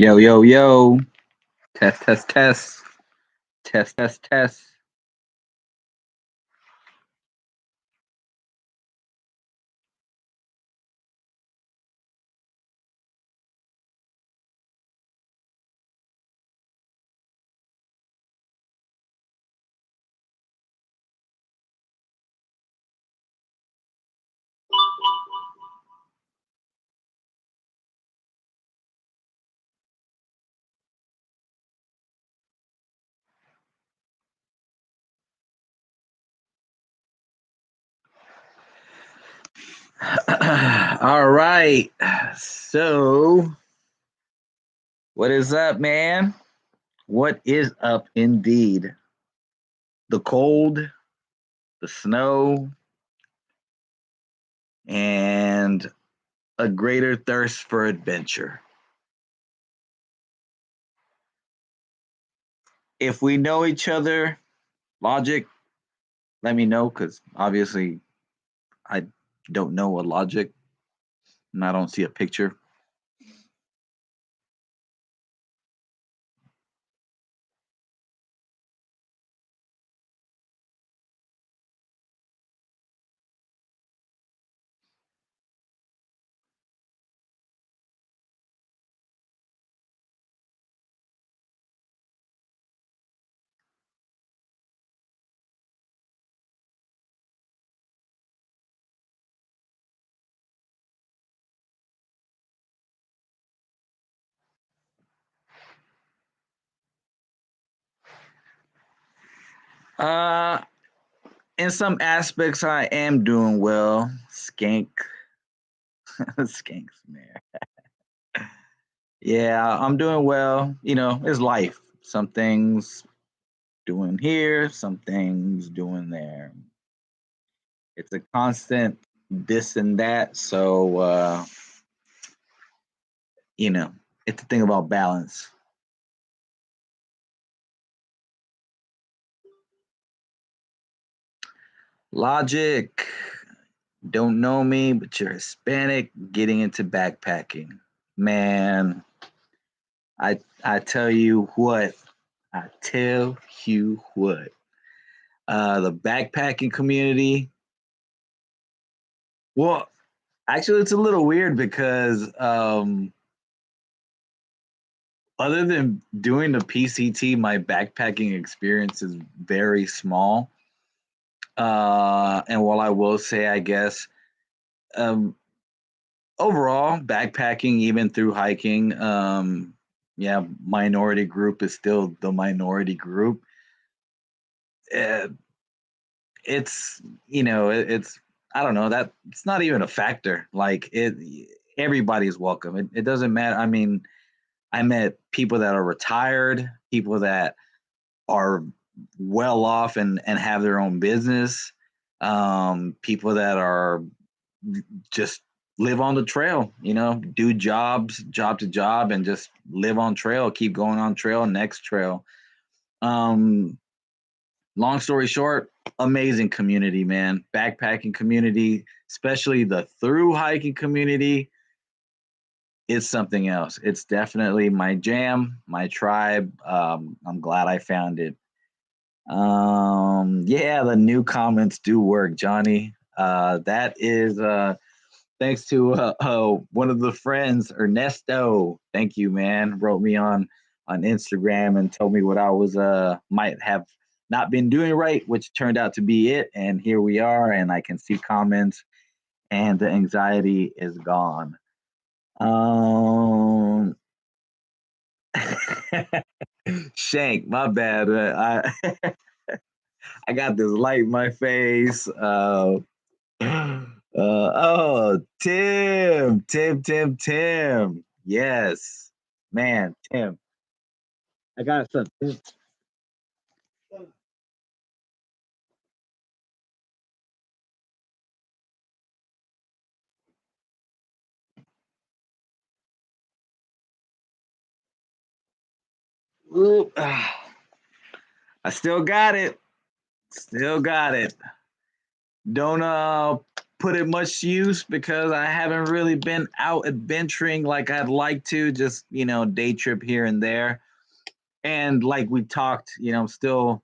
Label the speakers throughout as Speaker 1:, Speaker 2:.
Speaker 1: Yo, yo, yo. Test, test, test. Test, test, test. All right. So, what is up, man? What is up indeed? The cold, the snow, and a greater thirst for adventure. If we know each other, logic, let me know because obviously I don't know a logic and I don't see a picture. Uh, in some aspects, I am doing well. Skank, skanks, man. Yeah, I'm doing well. It's life. Some things doing here, some things doing there. It's a constant this and that. So, you know, it's a thing about balance. Logic, don't know me, but you're Hispanic, getting into backpacking. Man, I tell you what, I tell you what. The backpacking community, well, actually, it's a little weird because other than doing the PCT, my backpacking experience is very small. And while I will say, I guess, um, overall, backpacking, even through hiking, yeah, minority group is still the minority group. Uh, it's, it's, I don't know, that it's not even a factor. Like, everybody's welcome. It doesn't matter. I mean, I met people that are retired, people that are well off and have their own business, people that are just live on the trail, do jobs, job to job, and just live on trail, keep going on trail, next trail. Um, Long story short, amazing community, man. Backpacking community, especially the through hiking community, is something else. It's definitely my jam, my tribe. I'm glad I found it. Yeah, the new comments do work, Johnny. That is thanks to one of the friends, Ernesto. Thank you, man. Wrote me on Instagram and told me what I was might have not been doing right, which turned out to be it. And here we are, and I can see comments, and the anxiety is gone. Um, Shank, my bad. I got this light in my face. Oh, Tim. Yes, man, Tim. I got some. Oop, I still got it. Still got it. Don't put it much to use because I haven't really been out adventuring like I'd like to. Just day trip here and there. And like we talked, I'm still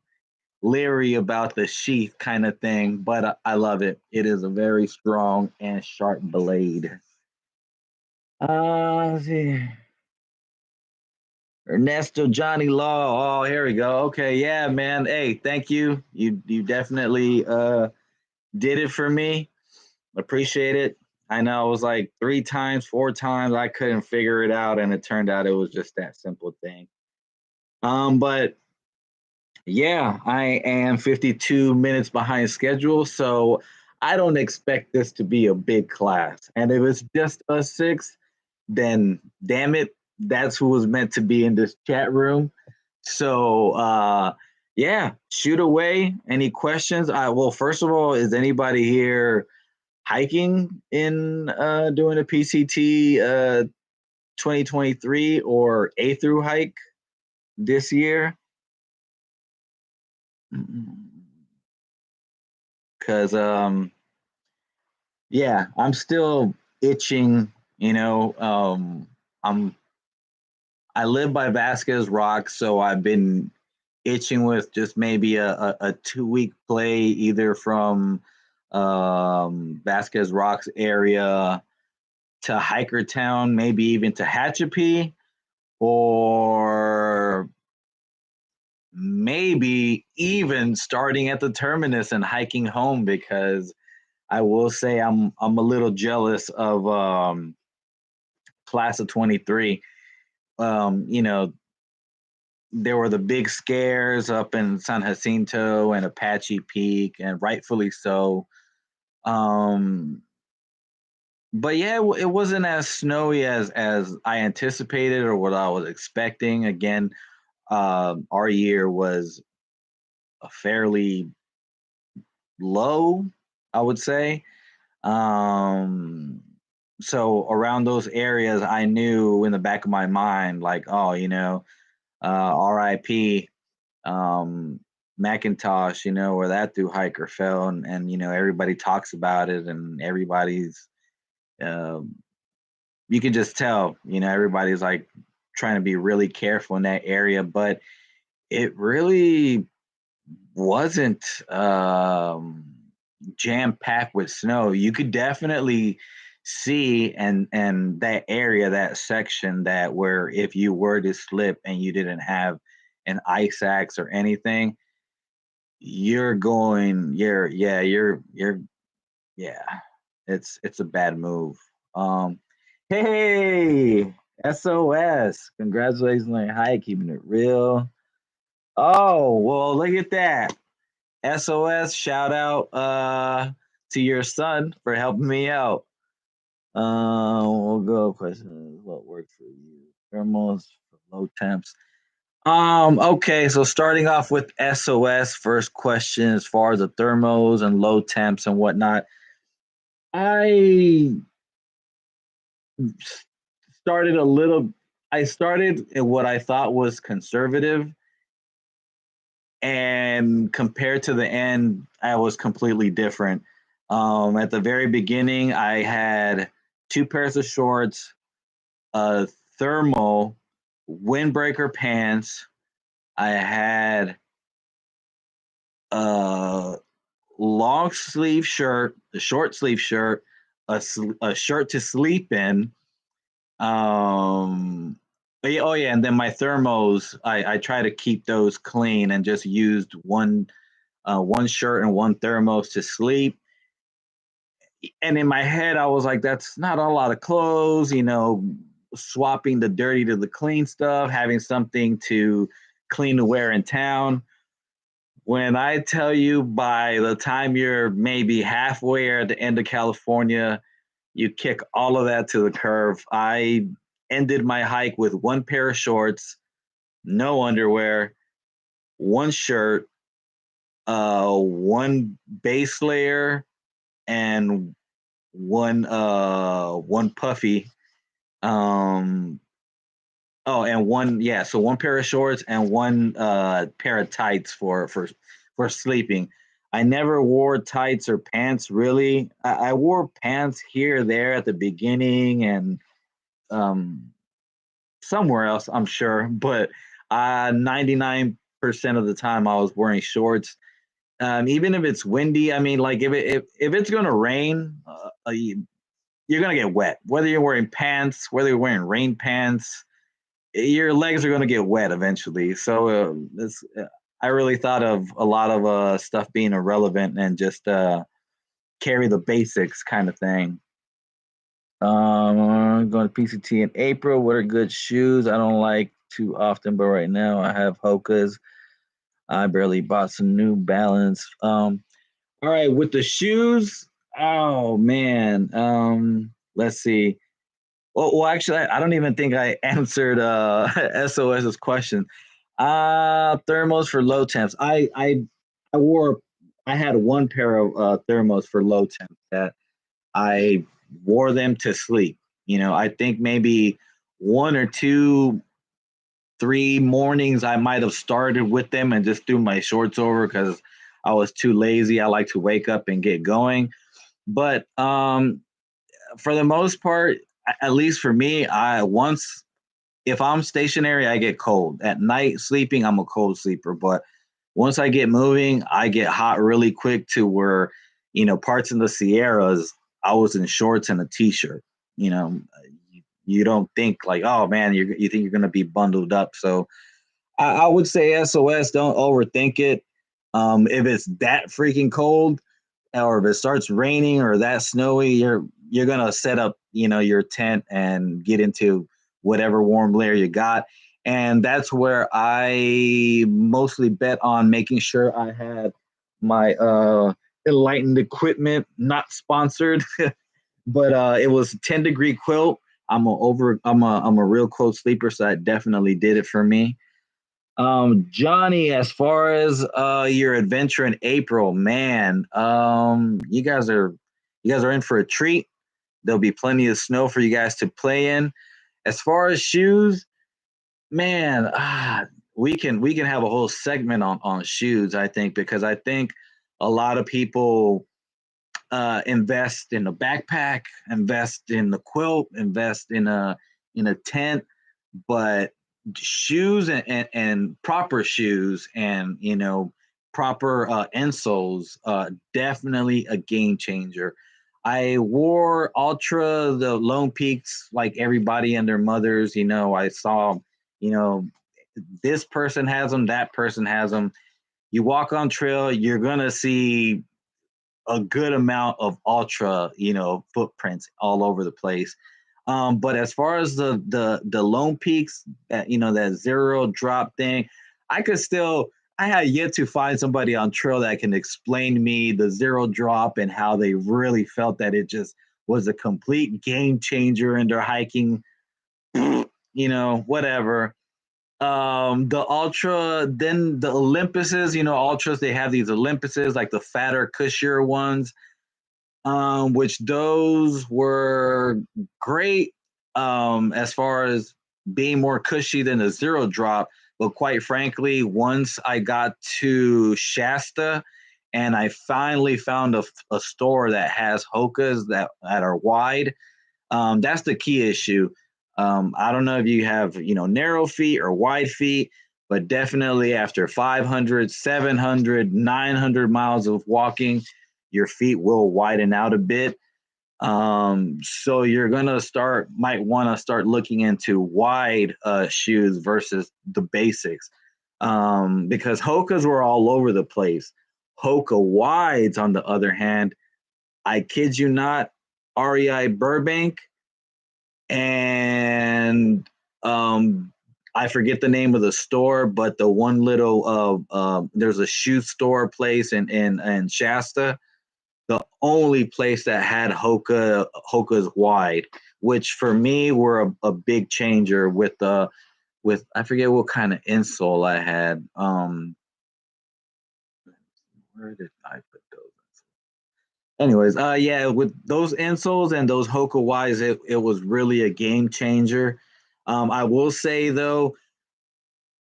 Speaker 1: leery about the sheath kind of thing, but I love it. It is a very strong and sharp blade. Let's see. Ernesto Johnny Law. Oh, here we go. Okay, yeah, man. Hey, thank you. You definitely did it for me. Appreciate it. I know it was like 3 times, 4 times. I couldn't figure it out, and it turned out it was just that simple thing. But yeah, I am 52 minutes behind schedule, so I don't expect this to be a big class. And if it's just us six, then damn it, that's who was meant to be in this chat room. So yeah, shoot away. Any questions? Well, first of all, is anybody here hiking in doing a PCT 2023 or A through hike this year? Because yeah, I'm still itching. I'm I live by Vasquez Rock, so I've been itching with just maybe a 2 week play either from Vasquez Rocks area to Hikertown, maybe even to Hatchapee, or maybe even starting at the terminus and hiking home because I will say I'm a little jealous of class of 23. There were the big scares up in San Jacinto and Apache Peak, and rightfully so. Um, but yeah, it wasn't as snowy as I anticipated or what I was expecting. Again, our year was a fairly low, I would say. Um, so around those areas, I knew in the back of my mind, like, oh, RIP Macintosh, where that through hiker fell, and everybody talks about it, and everybody's, um, you can just tell, everybody's like trying to be really careful in that area, but it really wasn't jam packed with snow. You could definitely see and that area, that section that where if you were to slip and you didn't have an ice axe or anything, you're yeah, it's a bad move. Um hey, SOS, congratulations on your high, keeping it real. Oh, well, look at that. SOS, shout out to your son for helping me out. We'll go question what worked for you. Thermals for low temps. Okay, so starting off with SOS, first question as far as the thermos and low temps and whatnot. I started a little I started in what I thought was conservative, and compared to the end, I was completely different. At the very beginning, I had 2 pairs of shorts, a thermal, windbreaker pants. I had a long sleeve shirt, a short sleeve shirt, a shirt to sleep in. Oh yeah, and then my thermos, I try to keep those clean and just used one shirt and one thermos to sleep. And in my head, I was like, that's not a lot of clothes, swapping the dirty to the clean stuff, having something to clean to wear in town. When I tell you by the time you're maybe halfway or at the end of California, you kick all of that to the curb. I ended my hike with 1 pair of shorts, no underwear, one shirt, one base layer, and one puffy. Um and so 1 pair of shorts and one pair of tights for sleeping. I never wore tights or pants really. I wore pants here, there at the beginning and um, somewhere else, I'm sure. But 99% of the time I was wearing shorts. Even if it's windy, I mean, like if it's gonna rain, you're gonna get wet. Whether you're wearing pants, whether you're wearing rain pants, your legs are gonna get wet eventually. So I really thought of a lot of stuff being irrelevant and just carry the basics kind of thing. Going to PCT in April. What are good shoes? I don't like too often, but right now I have Hoka's. I barely bought some New Balance. All right, with the shoes. Oh man. Let's see. Well, actually, I don't even think I answered SOS's question. Thermos for low temps. I wore. I had one pair of thermos for low temps that I wore them to sleep. I think maybe one or two, three mornings I might have started with them and just threw my shorts over because I was too lazy. I like to wake up and get going. But for the most part, at least for me, I once if I'm stationary, I get cold. At night sleeping, I'm a cold sleeper. But once I get moving, I get hot really quick to where, parts in the Sierras, I was in shorts and a t-shirt. You don't think like, oh man, you think you're gonna be bundled up. So I would say SOS, don't overthink it. If it's that freaking cold, or if it starts raining or that snowy, you're gonna set up, your tent and get into whatever warm layer you got. And that's where I mostly bet on making sure I had my enlightened equipment, not sponsored, but it was 10-degree quilt. I'm a real cold sleeper, so that definitely did it for me. Johnny, as far as your adventure in April, man, you guys are in for a treat. There'll be plenty of snow for you guys to play in. As far as shoes, man, we can have a whole segment on shoes, I think, because I think a lot of people invest in a backpack, invest in the quilt, invest in a tent, but shoes and proper shoes and proper insoles, definitely a game changer. I wore Ultra, the Lone Peaks, like everybody and their mothers. I saw, you know, this person has them, that person has them. You walk on trail, you're gonna see a good amount of Ultra, footprints all over the place. But as far as the Lone Peaks, that zero drop thing, I could still I have yet to find somebody on trail that can explain to me the zero drop and how they really felt that it just was a complete game changer in their hiking, whatever. The ultra, then the Olympuses, ultras, they have these Olympuses, like the fatter, cushier ones, which those were great as far as being more cushy than the zero drop. But quite frankly, once I got to Shasta and I finally found a store that has Hokas that are wide, that's the key issue. I don't know if you have, narrow feet or wide feet, but definitely after 500, 700, 900 miles of walking, your feet will widen out a bit. So you're gonna might want to start looking into wide shoes versus the basics, because Hokas were all over the place. Hoka wides, on the other hand, I kid you not, REI Burbank and I forget the name of the store, but the one little there's a shoe store place in Shasta, the only place that had Hoka's wide, which for me were a big changer with I forget what kind of insole I had. Where did I put those? Anyways, yeah, with those insoles and those Hoka wides, it was really a game changer. I will say though,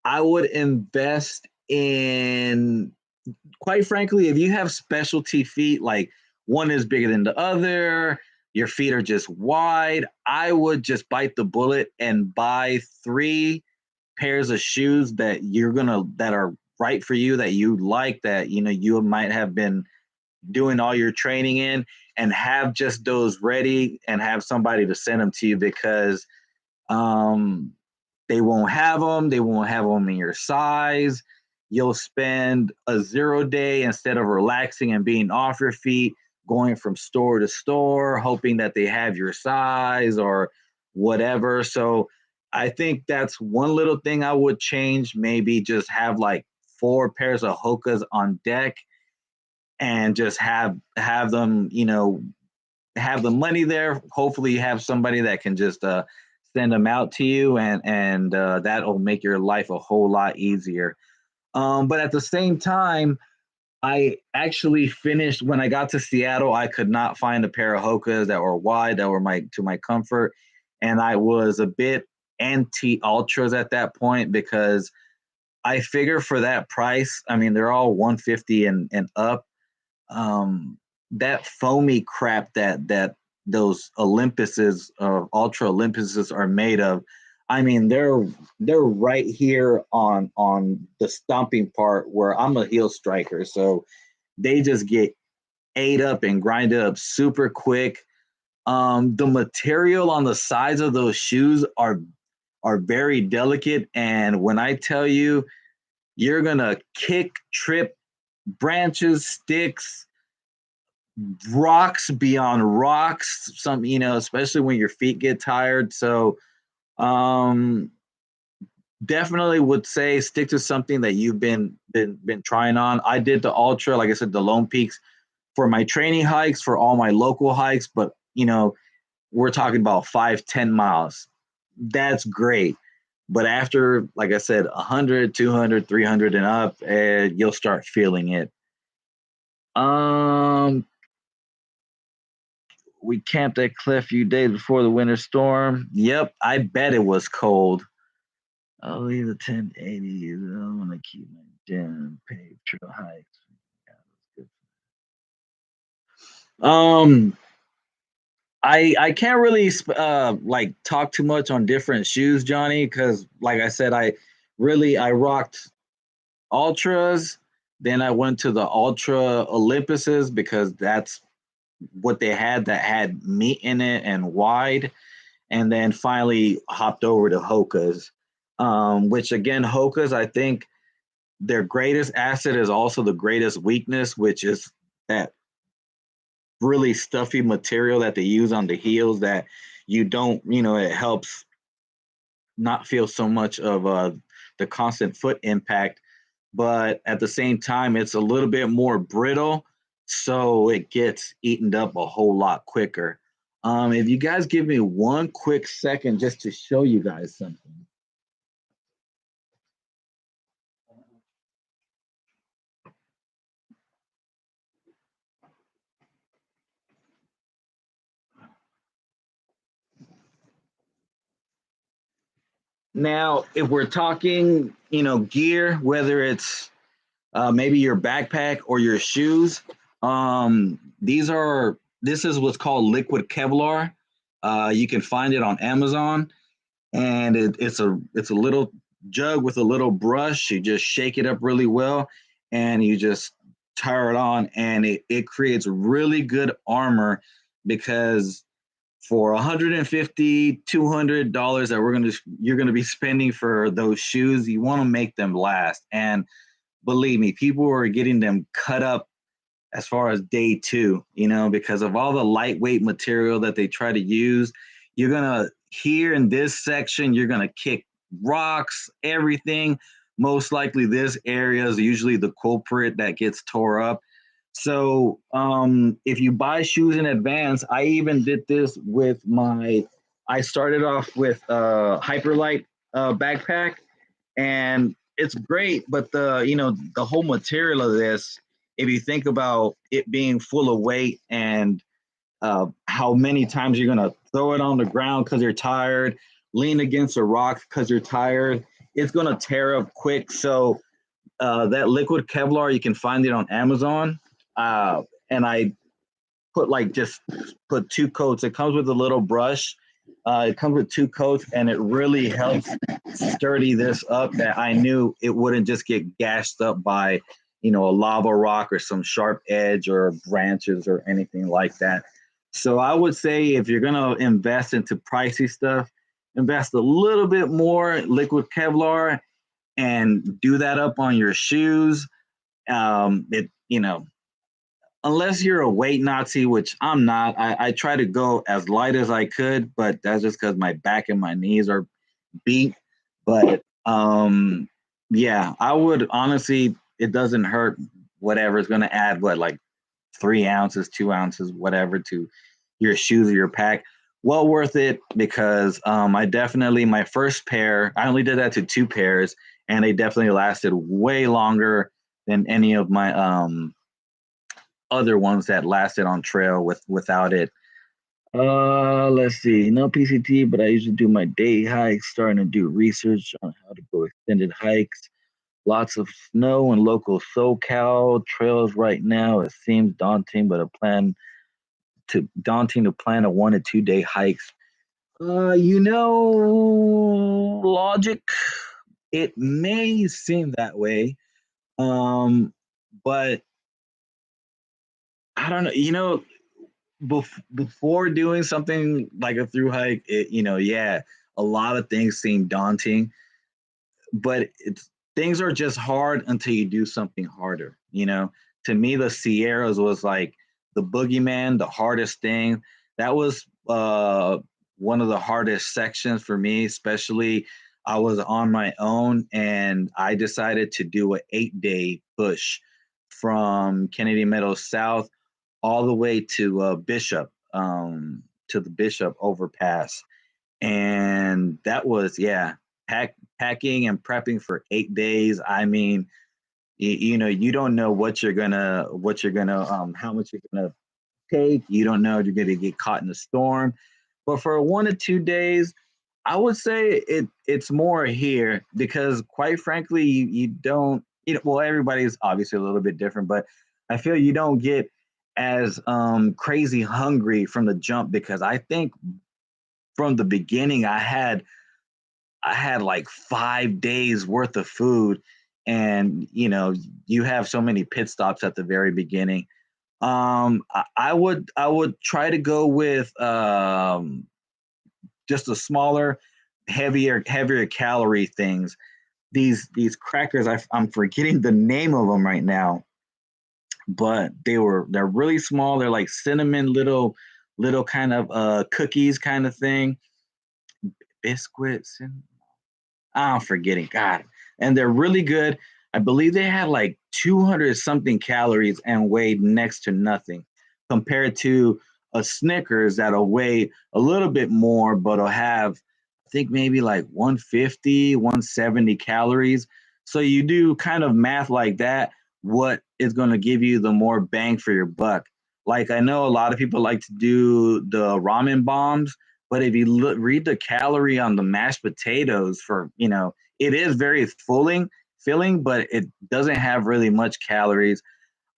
Speaker 1: I would invest in quite frankly, if you have specialty feet, like one is bigger than the other, your feet are just wide, I would just bite the bullet and buy three pairs of shoes that are right for you, that you like, that you might have been doing all your training in, and have just those ready and have somebody to send them to you, because um, they won't have them in your size. You'll spend a 0 day instead of relaxing and being off your feet, going from store to store, hoping that they have your size or whatever. So I think that's one little thing I would change. Maybe just have like four pairs of Hokas on deck, and just have them, have the money there. Hopefully, you have somebody that can just send them out to you, and that'll make your life a whole lot easier. But at the same time, I actually finished when I got to Seattle. I could not find a pair of Hokas that were wide, that were my comfort, and I was a bit anti ultras at that point, because I figure for that price, I mean they're all 150 and up. That foamy crap that those Olympuses or Ultra Olympuses are made of, I mean they're right here on the stomping part where I'm a heel striker, so they just get ate up and grinded up super quick. The material on the sides of those shoes are very delicate, and when I tell you, you're gonna kick, trip, branches, sticks, rocks beyond rocks, some, especially when your feet get tired. So um definitely would say stick to something that you've been trying on. I did the ultra, like I said, the Lone Peaks, for my training hikes, for all my local hikes, but we're talking about 5-10 miles. That's great. But after, like I said, 100, 200, 300 and up, you'll start feeling it. um we camped at Cliff a few days before the winter storm. Yep, I bet it was cold. I'll leave the 1080. I'm gonna keep my gym paved trail hikes. Um, I can't really like talk too much on different shoes, Johnny, because like I said, I rocked ultras. Then I went to the Ultra Olympuses because that's what they had, that had meat in it and wide. And then finally hopped over to Hoka's, which again, Hoka's, I think their greatest asset is also the greatest weakness, which is that really stuffy material that they use on the heels, that you don't, it helps not feel so much of the constant foot impact, but at the same time, it's a little bit more brittle, so it gets eaten up a whole lot quicker. If you guys give me one quick second just to show you guys something. Now, if we're talking, gear, whether it's maybe your backpack or your shoes, this is what's called liquid Kevlar. You can find it on Amazon, and it's a little jug with a little brush. You just shake it up really well, and you just tire it on, and it creates really good armor, because for 150 $200 that you're gonna be spending for those shoes, you want to make them last. And believe me, people are getting them cut up as far as day two, because of all the lightweight material that they try to use. You're gonna Here in this section, you're gonna kick rocks, everything. Most likely, this area is usually the culprit that gets tore up. So, if you buy shoes in advance, I even did this with my. I started off with a Hyperlight backpack, and it's great, but the whole material of this, if you think about it being full of weight, and how many times you're going to throw it on the ground because you're tired, lean against a rock because you're tired, it's going to tear up quick. So That liquid Kevlar, you can find it on Amazon. And I put like just put 2 coats. It comes with a little brush. It comes with 2 coats, and it really helps sturdy this up. That I knew it wouldn't just get gashed up by, a lava rock or some sharp edge or branches or anything like that. So I would say if you're gonna invest into pricey stuff, invest a little bit more liquid Kevlar and do that up on your shoes. It unless you're a weight Nazi, which I'm not. I try to go as light as I could, but that's just because my back and my knees are beat. But yeah, I would honestly, it doesn't hurt. Whatever is going to add what, like 3 ounces, 2 ounces, whatever to your shoes or your pack. Well worth it because I definitely my first pair. I only did that to 2 pairs, and they definitely lasted way longer than any of my other ones that lasted on trail without it. Let's see. No PCT, but I usually do my day hikes, starting to do research on how to go extended hikes. Lots of snow and local SoCal trails right now. It seems daunting to plan a 1 to 2 day hikes. Logic. It may seem that way, um, but I don't know. Before doing something like a through hike, yeah, a lot of things seem daunting, but things are just hard until you do something harder. To me, the Sierras was like the boogeyman, the hardest thing. That was one of the hardest sections for me, especially I was on my own and I decided to do an 8 day push from Kennedy Meadows South all the way to Bishop, to the Bishop overpass. And that was, yeah, packing and prepping for 8 days. I mean, you don't know how much you're gonna take. You don't know if you're gonna get caught in a storm. But for 1 to 2 days, I would say it's more here because quite frankly, you don't, well, everybody's obviously a little bit different, but I feel you don't get as crazy hungry from the jump because I think from the beginning I had like 5 days worth of food, and you have so many pit stops at the very beginning. I would try to go with just a smaller, heavier calorie things. These crackers, I'm forgetting the name of them right now, but they're really small. They're like cinnamon little kind of cookies kind of thing, biscuits. I'm forgetting. God, and they're really good. I believe they had like 200 something calories and weighed next to nothing compared to a Snickers that'll weigh a little bit more, but'll have, I think, maybe like 150, 170 calories. So you do kind of math like that, what is going to give you the more bang for your buck? Like I know a lot of people like to do the ramen bombs, but if you read the calorie on the mashed potatoes it is very filling, but it doesn't have really much calories.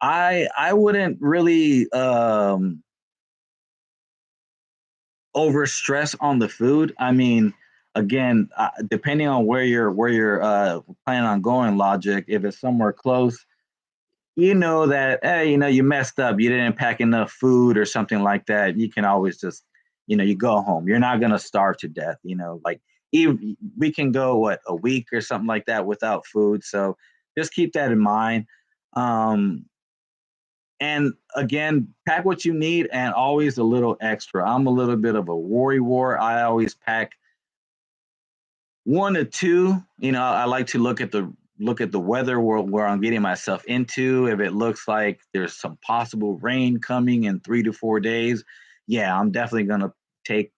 Speaker 1: I wouldn't really over stress on the food. I mean, again, depending on where you're planning on going, logic. If it's somewhere close, you know that hey, you messed up, you didn't pack enough food or something like that, you can always just you go home. You're not going to starve to death, like even we can go what a week or something like that without food. So just keep that in mind. um and again, pack what you need and always a little extra. I'm a little bit of a worry war. I always pack 1 to 2. I like to look at the weather where I'm getting myself into. If it looks like there's some possible rain coming in 3 to 4 days, yeah, I'm definitely gonna take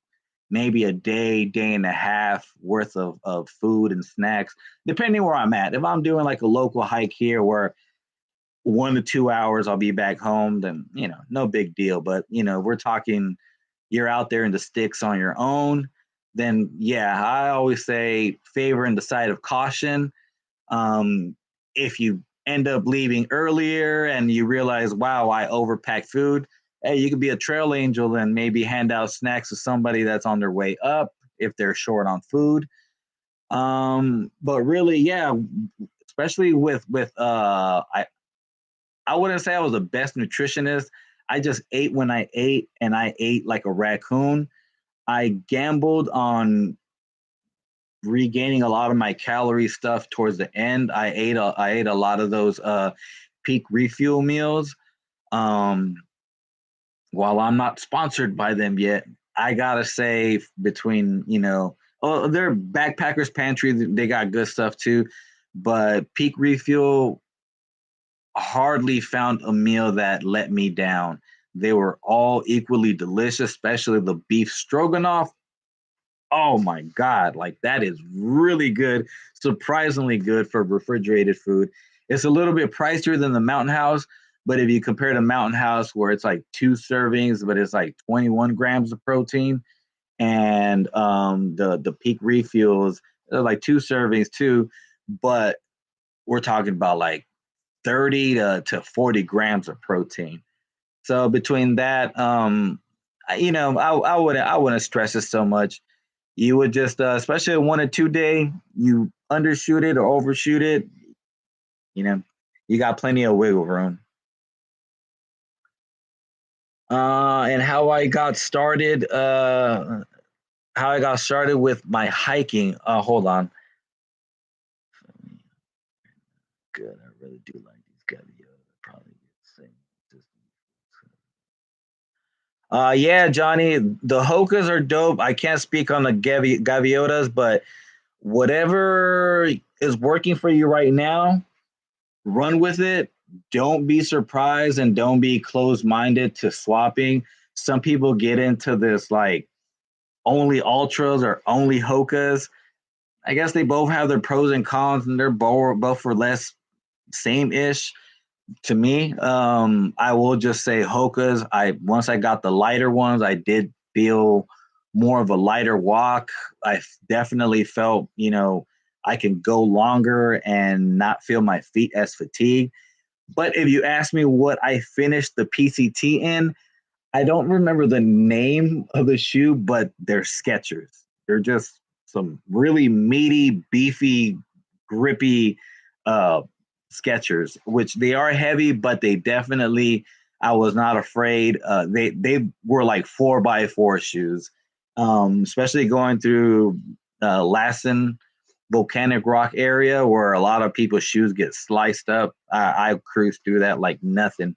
Speaker 1: maybe a day and a half worth of food and snacks, depending where I'm at. If I'm doing like a local hike here where 1 to 2 hours I'll be back home, then no big deal. But we're talking you're out there in the sticks on your own, then yeah, I always say favor in the side of caution. if you end up leaving earlier and you realize, wow, I overpacked food, hey, you could be a trail angel and maybe hand out snacks to somebody that's on their way up if they're short on food. But really, yeah, especially I wouldn't say I was the best nutritionist. I just ate when I ate, and I ate like a raccoon. I gambled on regaining a lot of my calorie stuff towards the end. I ate a lot of those peak refuel meals. Um, while I'm not sponsored by them yet, I gotta say between oh, they're backpackers pantry. They got good stuff too, but peak refuel hardly found a meal that let me down. They were all equally delicious, especially the beef stroganoff. Oh my God, like that is really good, surprisingly good for refrigerated food. It's a little bit pricier than the Mountain House, but if you compare to Mountain House, where it's like two servings, but it's like 21 grams of protein, and the Peak Refuels, they're like two servings too, but we're talking about like 30 to 40 grams of protein. So between that, I wouldn't stress it so much. You would just, especially a 1 or 2 day, you undershoot it or overshoot it. You know, you got plenty of wiggle room. And how I got started with my hiking. Hold on. Good. I really do like these gaviotas. Probably get same. Yeah, Johnny, the hokas are dope. I can't speak on the gaviotas, but whatever is working for you right now, run with it. Don't be surprised and don't be closed minded to swapping. Some people get into this like only ultras or only hokas. I guess they both have their pros and cons, and they're both for less same ish to me. I will just say hokas. I Once I got the lighter ones, I did feel more of a lighter walk. I definitely felt, I can go longer and not feel my feet as fatigued. But if you ask me what I finished the PCT in, I don't remember the name of the shoe, but they're Skechers. They're just some really meaty, beefy, grippy uh, Skechers, which they are heavy, but they definitely, I was not afraid. They were like 4x4 shoes, especially going through Lassen volcanic rock area where a lot of people's shoes get sliced up. I cruised through that like nothing.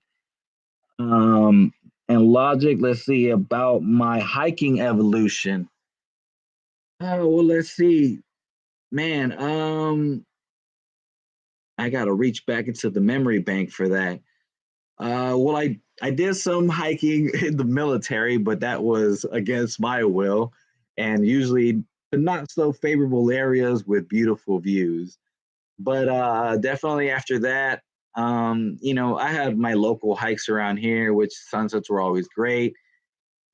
Speaker 1: Um, and logic, let's see about my hiking evolution. Oh, well, let's see. Man, I gotta reach back into the memory bank for that. Well, I did some hiking in the military, but that was against my will, and usually not so favorable areas with beautiful views. But definitely after that, I had my local hikes around here, which sunsets were always great.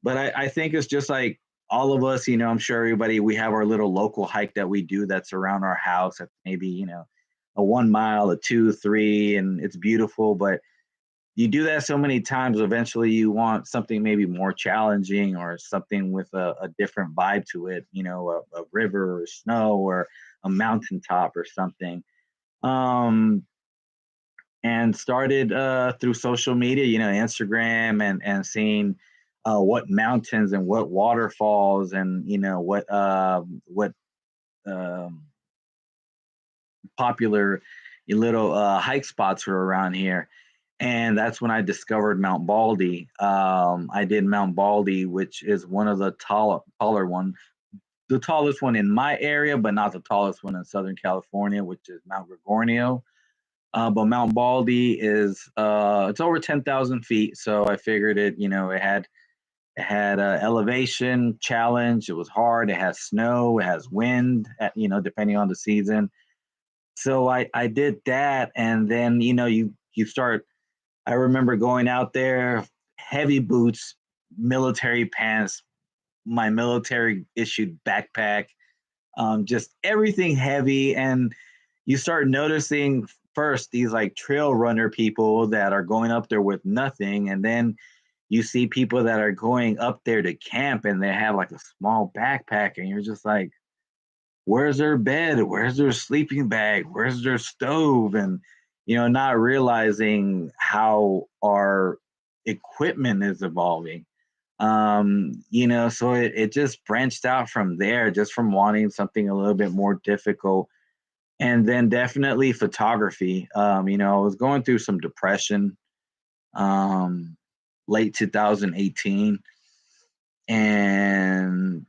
Speaker 1: But I think it's just like all of us, I'm sure everybody, we have our little local hike that we do that's around our house at maybe, a 1 mile, a two, three, and it's beautiful. But you do that so many times, eventually you want something maybe more challenging or something with a different vibe to it, a river or snow or a mountaintop or something. Um, and started through social media, Instagram, and seeing what mountains and what waterfalls and what um, popular little hike spots were around here. And that's when I discovered Mount Baldy. I did Mount Baldy, which is one of the taller one, the tallest one in my area, but not the tallest one in Southern California, which is Mount Gorgonio. But Mount Baldy is it's over 10,000 feet, so I figured it had elevation challenge. It was hard. It has snow. It has wind. Depending on the season. So I did that, and then you start. I remember going out there, heavy boots, military pants, my military issued backpack, just everything heavy, and you start noticing first these like trail runner people that are going up there with nothing, and then you see people that are going up there to camp and they have like a small backpack, and you're just like, where's their bed? Where's their sleeping bag? Where's their stove? And not realizing how our equipment is evolving. So it just branched out from there, just from wanting something a little bit more difficult. And then definitely photography. I was going through some depression, um, late 2018. And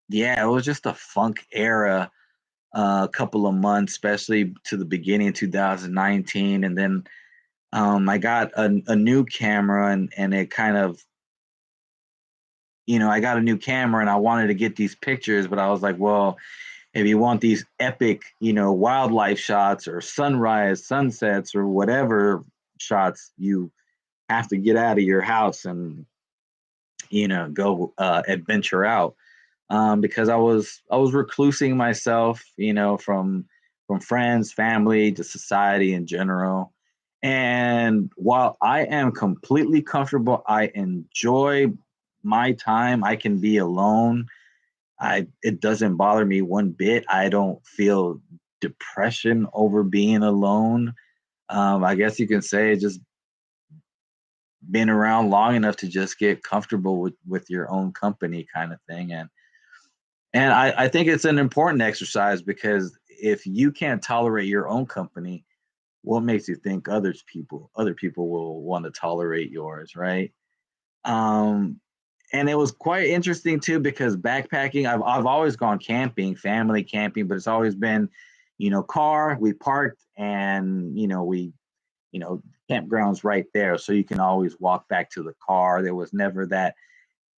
Speaker 1: yeah, it was just a funk era, a couple of months, especially to the beginning of 2019. And then I got a new camera, and it kind of, I got a new camera and I wanted to get these pictures, but I was like, well, if you want these epic, wildlife shots or sunrise, sunsets, or whatever shots, you have to get out of your house and, go adventure out. Because I was reclusing myself, from friends, family, to society in general. And while I am completely comfortable, I enjoy my time. I can be alone. It doesn't bother me one bit. I don't feel depression over being alone. I guess you can say just been around long enough to just get comfortable with your own company, kind of thing. And I think it's an important exercise, because if you can't tolerate your own company, what makes you think other people will want to tolerate yours, right? Um, and it was quite interesting too, because backpacking, I've always gone camping, family camping, but it's always been, car, we parked, and we, you know, campgrounds right there, so you can always walk back to the car. There was never that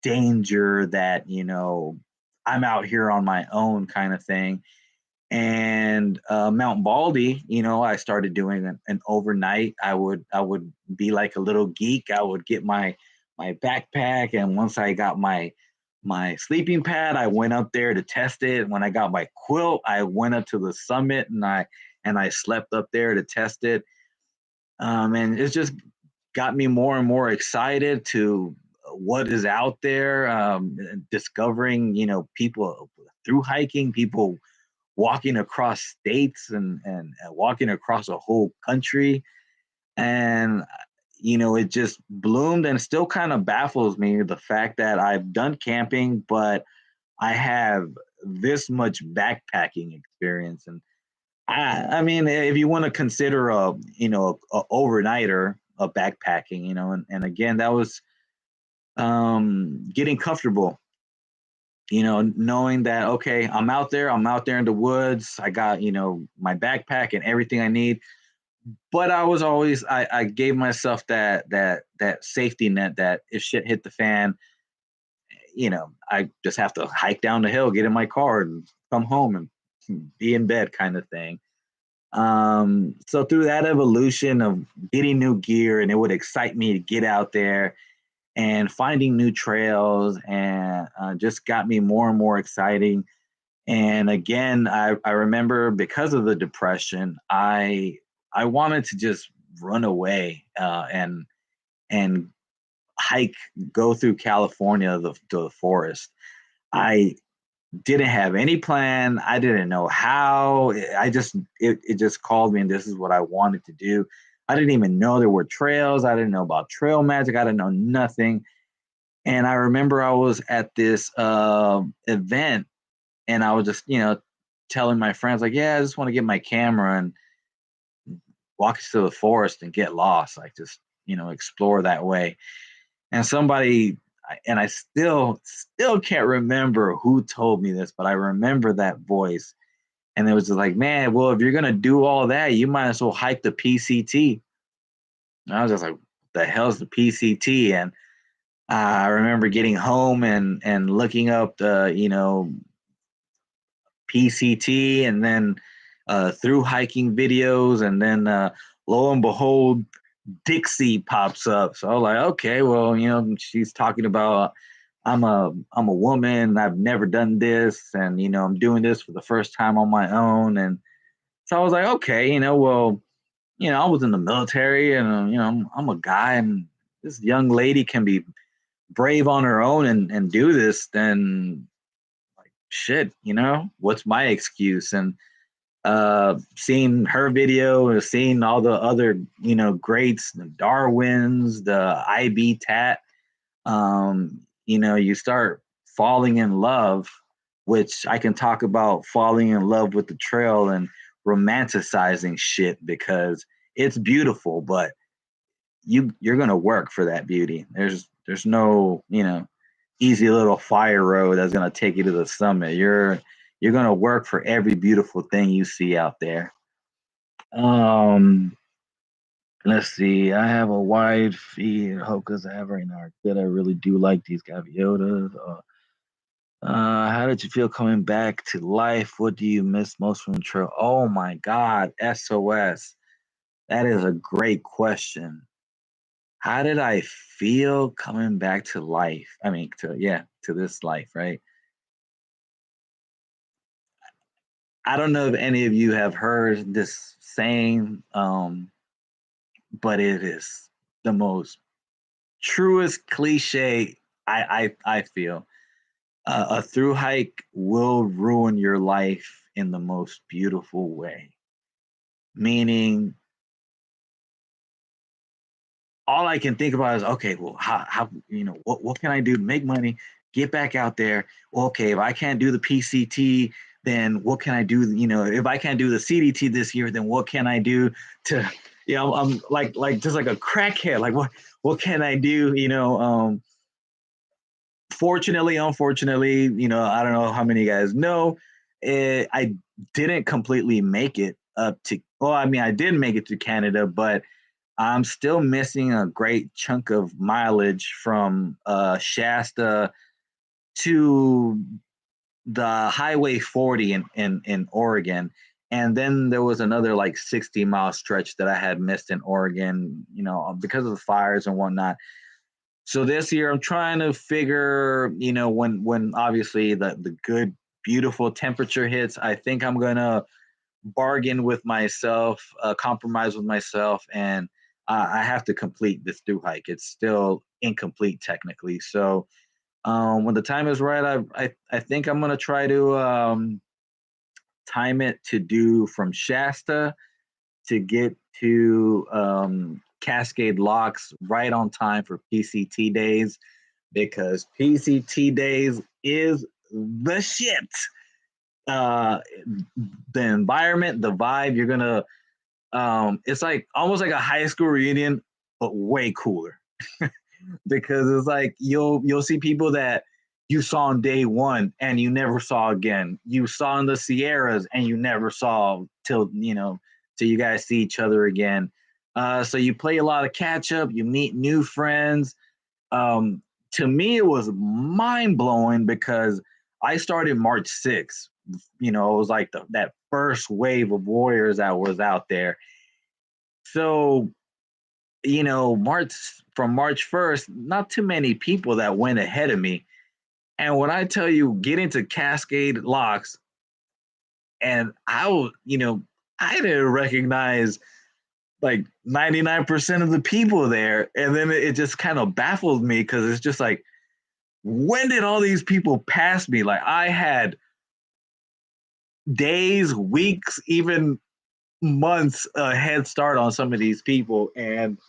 Speaker 1: danger that, I'm out here on my own kind of thing. And Mount Baldy, I started doing an overnight. I would be like a little geek. I would get my backpack, and once I got my sleeping pad, I went up there to test it. When I got my quilt, I went up to the summit, and I slept up there to test it. And it's just got me more and more excited to what is out there, discovering, people through hiking, people walking across states, and walking across a whole country. And it just bloomed, and still kind of baffles me, the fact that I've done camping, but I have this much backpacking experience. And I mean, if you want to consider a overnighter, a backpacking, and again, that was getting comfortable, knowing that, okay, I'm out there in the woods. I got, my backpack and everything I need. But I gave myself that safety net, that if shit hit the fan, I just have to hike down the hill, get in my car, and come home and be in bed, kind of thing. So through that evolution of getting new gear, and it would excite me to get out there and finding new trails, and just got me more and more exciting. And again, I remember, because of the depression, I wanted to just run away, and hike, go through California, to the forest. I didn't have any plan. I didn't know how. It just called me, and this is what I wanted to do. I didn't even know there were trails. I didn't know about trail magic. I didn't know nothing. And I remember I was at this event, and I was just, telling my friends, like, yeah, I just want to get my camera and walk to the forest and get lost, like, just, explore that way. And I still can't remember who told me this, but I remember that voice. And it was just like, man, well, if you're gonna do all that, you might as well hike the PCT. And I was just like, the hell's the PCT? And I remember getting home, and looking up the, PCT, and then through hiking videos, and then lo and behold, Dixie pops up. So I was like, okay, well, she's talking about, I'm a woman, I've never done this, and I'm doing this for the first time on my own. And So I was like, okay, well, I was in the military, and I'm a guy, and this young lady can be brave on her own and do this, then shit, what's my excuse? And seeing her video, seeing all the other, greats, the Darwins, the IB Tat, you start falling in love, which I can talk about falling in love with the trail and romanticizing shit because it's beautiful, but you're gonna work for that beauty. There's no, easy little fire road that's gonna take you to the summit. You're gonna work for every beautiful thing you see out there. Um, let's see. I have a wide feed. Hokas I have right now are good. I really do like these Gaviotas. How did you feel coming back to life? What do you miss most from the trail? Oh my God, SOS. That is a great question. How did I feel coming back to life? I mean, to this life, right? I don't know if any of you have heard this saying, but it is the most truest cliche I feel. A through hike will ruin your life in the most beautiful way. Meaning, all I can think about is, okay, well, how what can I do to make money, get back out there? Well, okay, if I can't do the PCT, then what can I do? If I can't do the CDT this year, then what can I do to, I'm like just like a crackhead. Like what can I do? Fortunately, unfortunately, I don't know how many guys know, I didn't completely make it up to. Well, I mean, I did make it to Canada, but I'm still missing a great chunk of mileage from Shasta to the Highway 40 in Oregon. And then there was another like 60-mile stretch that I had missed in Oregon, because of the fires and whatnot. So this year I'm trying to figure, when obviously the good, beautiful temperature hits, I think I'm gonna bargain with myself, compromise with myself, and I have to complete this through hike. It's still incomplete technically. So when the time is right, I think I'm gonna try to time it to do from Shasta to get to Cascade Locks right on time for PCT days, because PCT days is the shit. Uh, the environment, the vibe, you're gonna it's like almost like a high school reunion, but way cooler. Because it's like you'll see people that you saw on day one and you never saw again. You saw in the Sierras and you never saw till you guys see each other again. So you play a lot of catch up, you meet new friends. Um, to me, it was mind blowing because I started March 6th. It was like that first wave of warriors that was out there. So March from March 1st, not too many people that went ahead of me. And when I tell you, get into Cascade Locks, and I didn't recognize like 99% of the people there. And then it just kind of baffled me because it's just like, when did all these people pass me? Like I had days, weeks, even months a head start on some of these people. And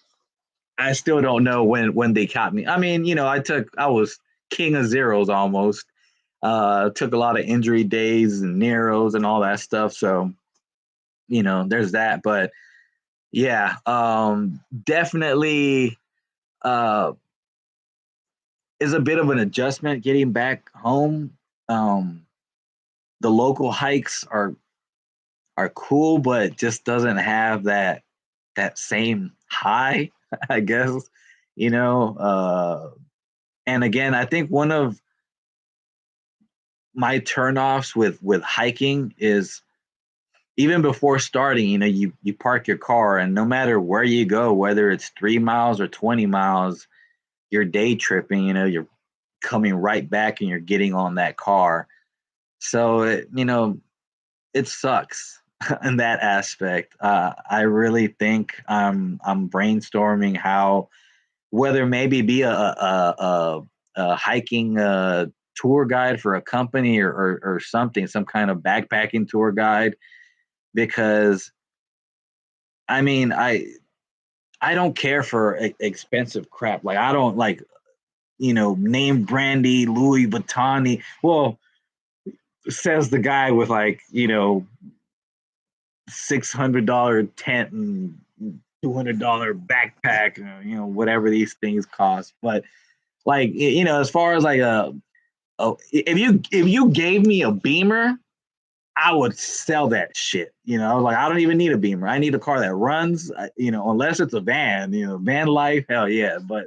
Speaker 1: I still don't know when they caught me. I mean, I was king of zeros almost. Took a lot of injury days and Neros and all that stuff. So, there's that. But yeah, definitely is a bit of an adjustment getting back home. Um, the local hikes are cool, but just doesn't have that same high, I guess. You know, uh, and again, I think one of my turnoffs with hiking is even before starting, you park your car, and no matter where you go, whether it's 3 miles or 20 miles, you're day tripping, you're coming right back and you're getting on that car. So it sucks. in that aspect. I really think I'm brainstorming how whether maybe be a hiking tour guide for a company or something, some kind of backpacking tour guide. Because I mean, I don't care for expensive crap. Like I don't like name brandy Louis Vuitton. Well, says the guy with like $600 tent and $200 backpack, whatever these things cost. But like as far as like if you gave me a Beamer, I would sell that shit. Like I don't even need a Beamer. I need a car that runs. Unless it's a van. Van life, hell yeah. But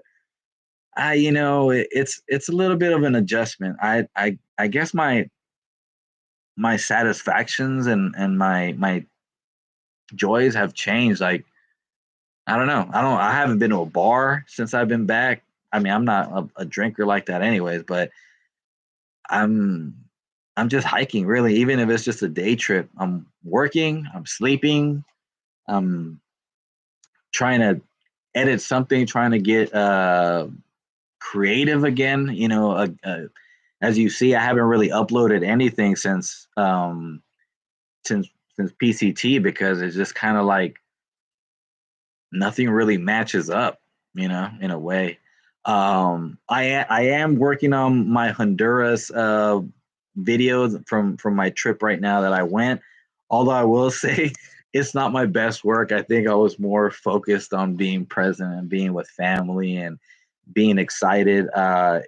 Speaker 1: it's a little bit of an adjustment. I guess my satisfactions and my joys have changed. Like I don't know. I haven't been to a bar since I've been back. I mean, I'm not a drinker like that anyways, but I'm I'm just hiking really, even if it's just a day trip. I'm working, I'm sleeping, I'm trying to edit something, trying to get creative again. As you see, I haven't really uploaded anything since since PCT because it's just kind of like nothing really matches up, in a way. I am working on my Honduras videos from my trip right now that I went. Although I will say it's not my best work. I think I was more focused on being present and being with family and being excited.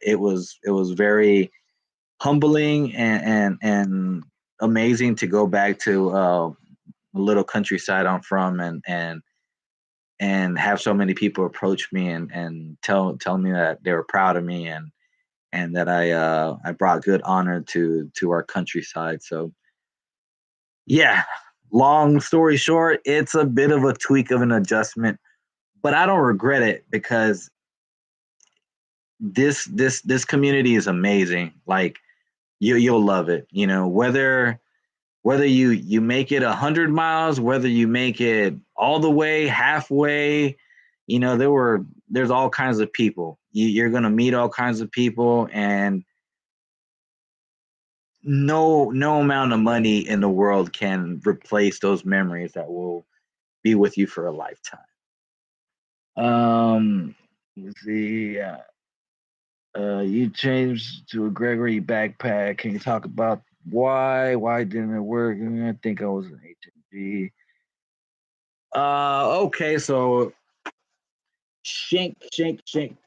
Speaker 1: It was very humbling and amazing to go back to a little countryside I'm from and have so many people approach me and tell me that they were proud of me and that I brought good honor to our countryside. So yeah, long story short, it's a bit of a tweak of an adjustment, but I don't regret it because this community is amazing. Like you'll love it. Whether you make it 100 miles, whether you make it all the way, halfway, there's all kinds of people. You're gonna meet all kinds of people, and no amount of money in the world can replace those memories that will be with you for a lifetime. Um, let's see. You changed to a Gregory backpack. Can you talk about why? Why didn't it work? I think I was an HMG. Okay, so Shank.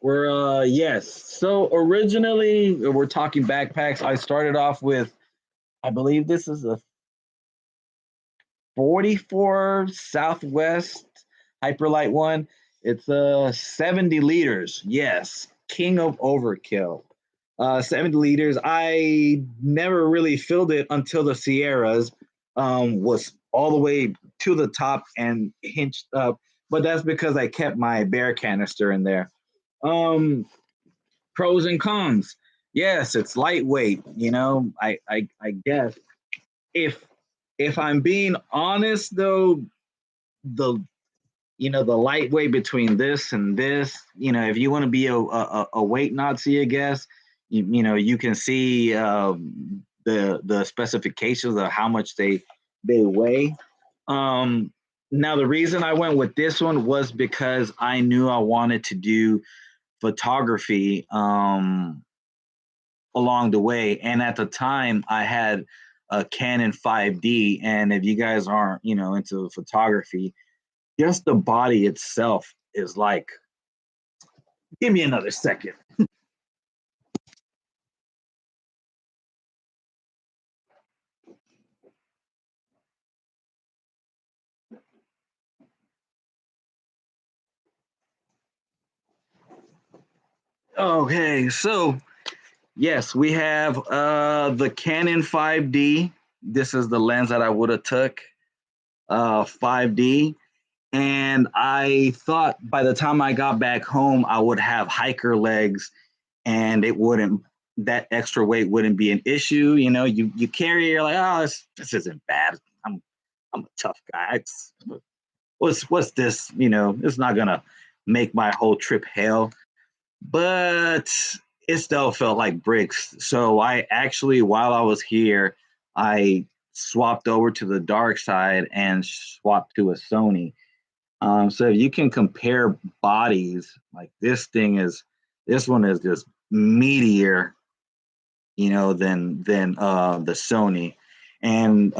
Speaker 1: We're yes. So originally we're talking backpacks. I started off with I believe this is a 44 Southwest Hyperlight one. It's 70 liters. Yes, king of overkill. 70 liters. I never really filled it until the Sierras was all the way to the top and hinged up. But that's because I kept my bear canister in there. Um, Pros and cons. Yes, it's lightweight. I guess if if I'm being honest though, the the lightweight between this and this, if you want to be a weight Nazi, I guess, you can see the specifications of how much they weigh. Um, Now the reason I went with this one was because I knew I wanted to do photography along the way, and at the time I had a Canon 5D, and if you guys aren't into photography, just the body itself is like, give me another second. Okay, so yes, we have the Canon 5D. This is the lens that I would have took 5D, and I thought by the time I got back home I would have hiker legs and it wouldn't that extra weight wouldn't be an issue. You carry, you're like, oh, this isn't bad. I'm a tough guy. What's this? It's not gonna make my whole trip hell, but it still felt like bricks. So I actually, while I was here, I swapped over to the dark side and swapped to a Sony. So if you can compare bodies, like this one is just meatier, than the Sony. And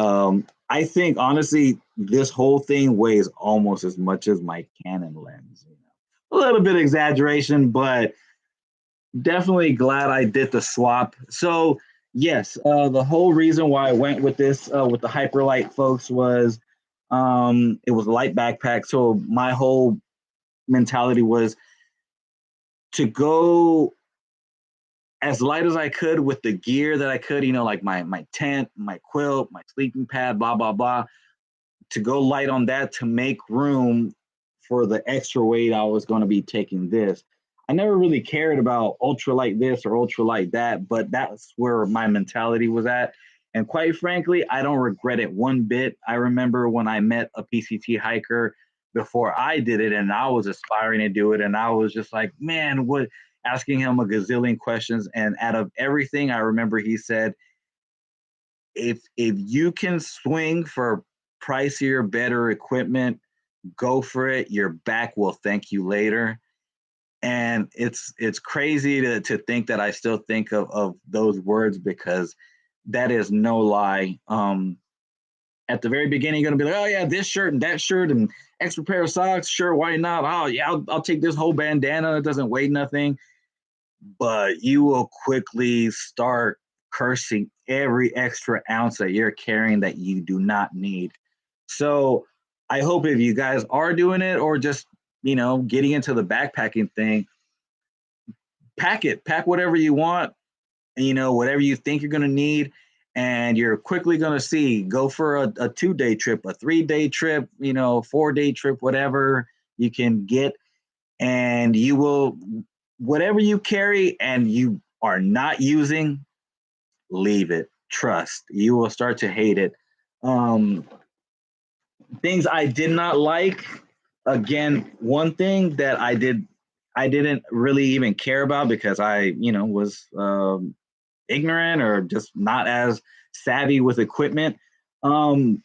Speaker 1: I think honestly, this whole thing weighs almost as much as my Canon lens. A little bit exaggeration, but definitely glad I did the swap. So yes, the whole reason why I went with this with the Hyperlight folks was it was a light backpack. So my whole mentality was to go as light as I could with the gear that I could, like my tent, my quilt, my sleeping pad, blah blah blah, to go light on that to make room for the extra weight I was going to be taking this. I never really cared about ultralight this or ultralight that, but that's where my mentality was at. And quite frankly, I don't regret it one bit. I remember when I met a PCT hiker before I did it and I was aspiring to do it. And I was just like, man, what, asking him a gazillion questions. And out of everything, I remember he said, if you can swing for pricier, better equipment, go for it. Your back will thank you later. And it's crazy to think that I still think of those words because that is no lie. At the very beginning, you're gonna be like, oh yeah, this shirt and that shirt and extra pair of socks. Sure, why not? Oh yeah, I'll take this whole bandana. It doesn't weigh nothing. But you will quickly start cursing every extra ounce that you're carrying that you do not need. So I hope if you guys are doing it or just, getting into the backpacking thing, pack whatever you want, whatever you think you're going to need. And you're quickly going to see, go for a 2-day trip, a 3-day trip, 4-day trip, whatever you can get. And you will, whatever you carry and you are not using, leave it. Trust. You will start to hate it. Um, Things I did not like. Again, one thing that I didn't really even care about because I, was ignorant or just not as savvy with equipment. Um,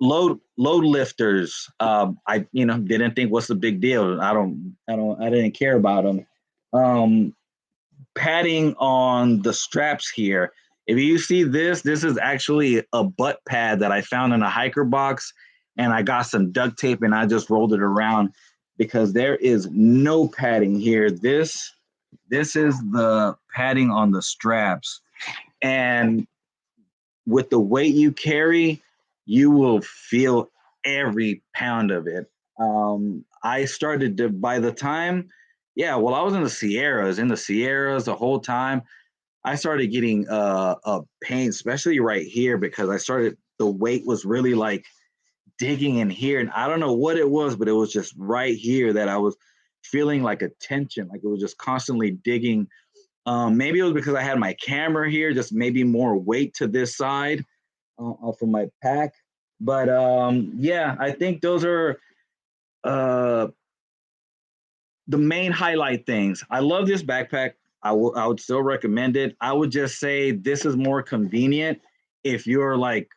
Speaker 1: load lifters. I didn't think what's the big deal. I didn't care about them. Um, Padding on the straps here. If you see this is actually a butt pad that I found in a hiker box, and I got some duct tape and I just rolled it around because there is no padding here. This is the padding on the straps, and with the weight you carry, you will feel every pound of it. I started to, by the time, yeah, well, I was in the Sierras the whole time. I started getting a pain, especially right here, because the weight was really like digging in here. And I don't know what it was, but it was just right here that I was feeling like a tension, like it was just constantly digging. Maybe it was because I had my camera here, just maybe more weight to this side for my pack. But yeah, I think those are uh, the main highlight things. I love this backpack. I would still recommend it. I would just say this is more convenient if you're like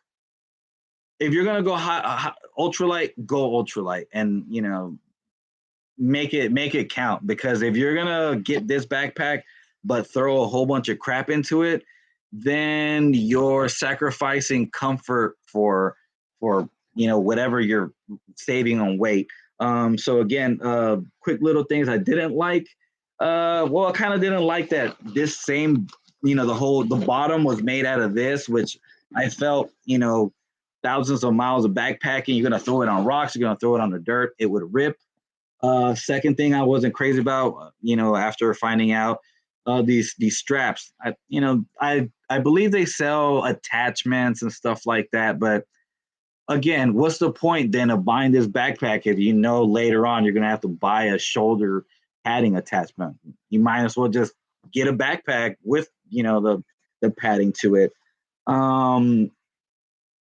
Speaker 1: if you're gonna go ultralight, go ultralight, and make it count. Because if you're gonna get this backpack but throw a whole bunch of crap into it, then you're sacrificing comfort for whatever you're saving on weight. So again, quick little things I didn't like. Well, I kind of didn't like that this same, the bottom was made out of this, which I felt, thousands of miles of backpacking. You're gonna throw it on rocks. You're gonna throw it on the dirt. It would rip. Second thing I wasn't crazy about, after finding out these straps, I believe they sell attachments and stuff like that. But again, what's the point then of buying this backpack if you know later on you're gonna have to buy a shoulder padding attachment? You might as well just get a backpack with the padding to it. Um,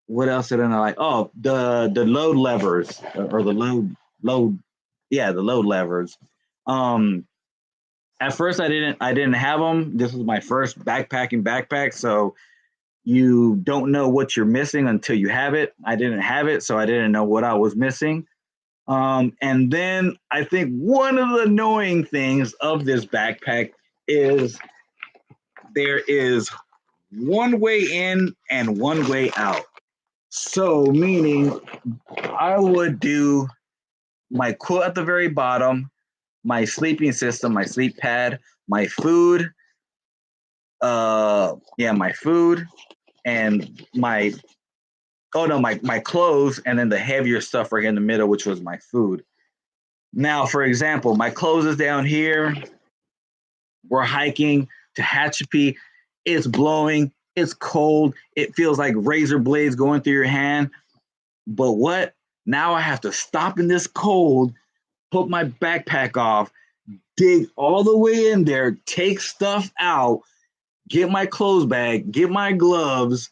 Speaker 1: what else did I like? Oh, the load levers or the load, yeah, the load levers. Um, at first I didn't have them. This was my first backpacking backpack, so you don't know what you're missing until you have it. I didn't have it, so I didn't know what I was missing. And then I think one of the annoying things of this backpack is there is one way in and one way out. So, meaning I would do my quilt at the very bottom, my sleeping system, my sleep pad, my food, yeah, my food, and my oh no, my clothes, and then the heavier stuff right in the middle, which was my food. Now, for example, my clothes is down here. We're hiking to Tehachapi. It's blowing. It's cold. It feels like razor blades going through your hand. But what? Now I have to stop in this cold, put my backpack off, dig all the way in there, take stuff out, get my clothes bag, get my gloves,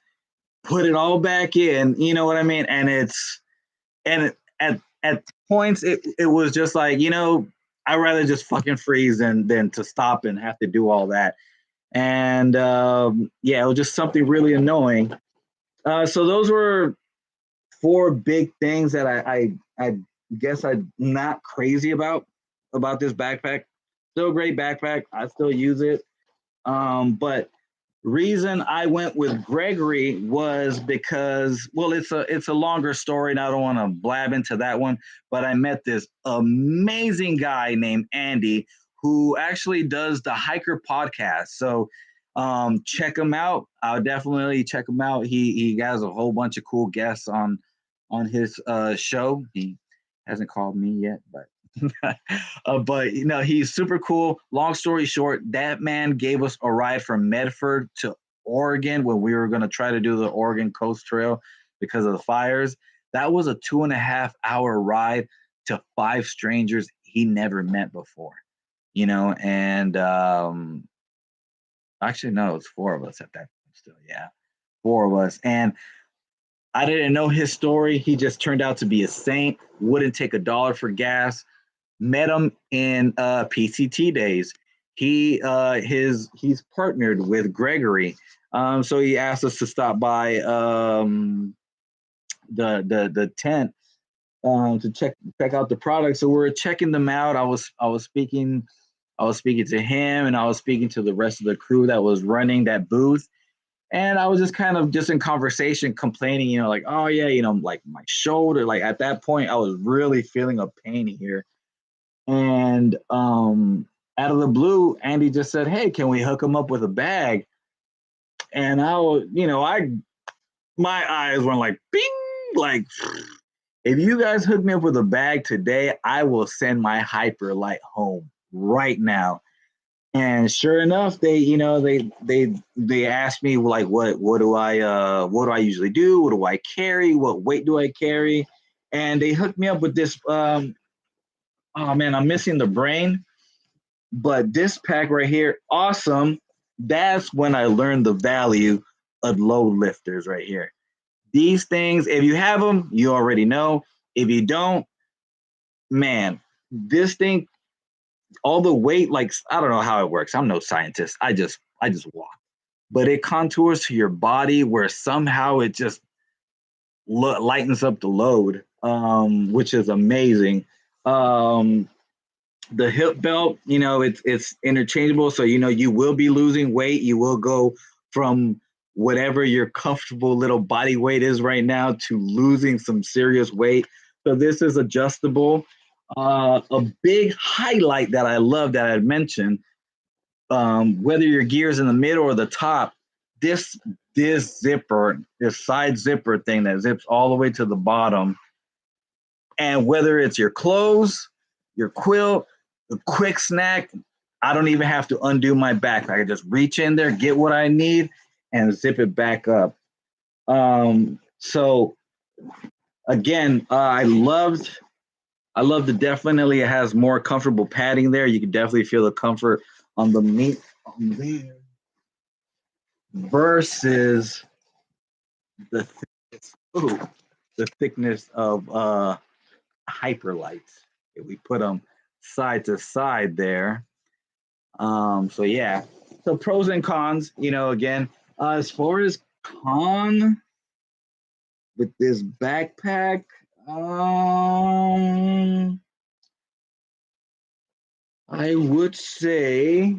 Speaker 1: put it all back in. You know what I mean? And it's and at points it was just like, I'd rather just fucking freeze than to stop and have to do all that. And yeah, it was just something really annoying. So those were four big things that I guess I'm not crazy about this backpack. Still a great backpack. I still use it. But reason I went with Gregory was because, well, it's a longer story, and I don't want to blab into that one. But I met this amazing guy named Andy who actually does the Hiker podcast. So check him out. I'll definitely check him out. He has a whole bunch of cool guests on his show. He hasn't called me yet, but but he's super cool. Long story short, that man gave us a ride from Medford to Oregon when we were going to try to do the Oregon Coast Trail because of the fires. That was a 2.5 hour ride to five strangers he never met before, and actually, no, it's four of us at that point still. Yeah, four of us. And I didn't know his story. He just turned out to be a saint, wouldn't take a dollar for gas. Met him in PCT days. He's partnered with Gregory. So he asked us to stop by the tent to check out the product. So we were checking them out. I was speaking to him, and I was speaking to the rest of the crew that was running that booth. And I was just kind of just in conversation complaining, like, oh yeah, like my shoulder. Like at that point, I was really feeling a pain here. And out of the blue, Andy just said, "Hey, can we hook him up with a bag?" And I was, my eyes went like, "Bing!" Like, if you guys hook me up with a bag today, I will send my Hyperlight home right now. And sure enough, they asked me like, what do I usually do? What do I carry? What weight do I carry? And they hooked me up with this. Oh man, I'm missing the brain. But this pack right here, awesome. That's when I learned the value of load lifters right here. These things, if you have them, you already know. If you don't, man, this thing, all the weight, like I don't know how it works. I'm no scientist. I just walk. But it contours to your body where somehow it just lightens up the load, which is amazing. Um, the hip belt, it's interchangeable, so you will be losing weight. You will go from whatever your comfortable little body weight is right now to losing some serious weight. So this is adjustable. A big highlight that I love that I mentioned, whether your gear is in the middle or the top, this zipper, this side zipper thing that zips all the way to the bottom, and whether it's your clothes, your quilt, a quick snack, I don't even have to undo my backpack. I can just reach in there, get what I need, and zip it back up. So again, I loved it. Definitely, it has more comfortable padding there. You can definitely feel the comfort on the meat on there versus the ooh, the thickness of hyperlights. If we put them side to side there. So yeah. So pros and cons, again, as far as con with this backpack, um, I would say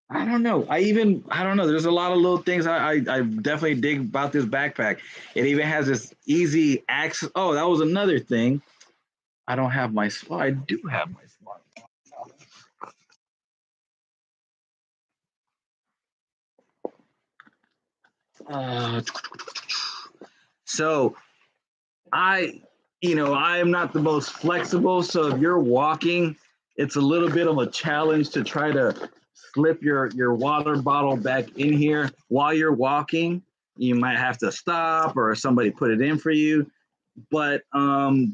Speaker 1: I don't know. I don't know. There's a lot of little things I definitely dig about this backpack. It even has this easy access. Oh, that was another thing. I don't have my smart. I do have my smart. Uh, so I, I am not the most flexible. So if you're walking, it's a little bit of a challenge to try to slip your water bottle back in here while you're walking. You might have to stop or somebody put it in for you. But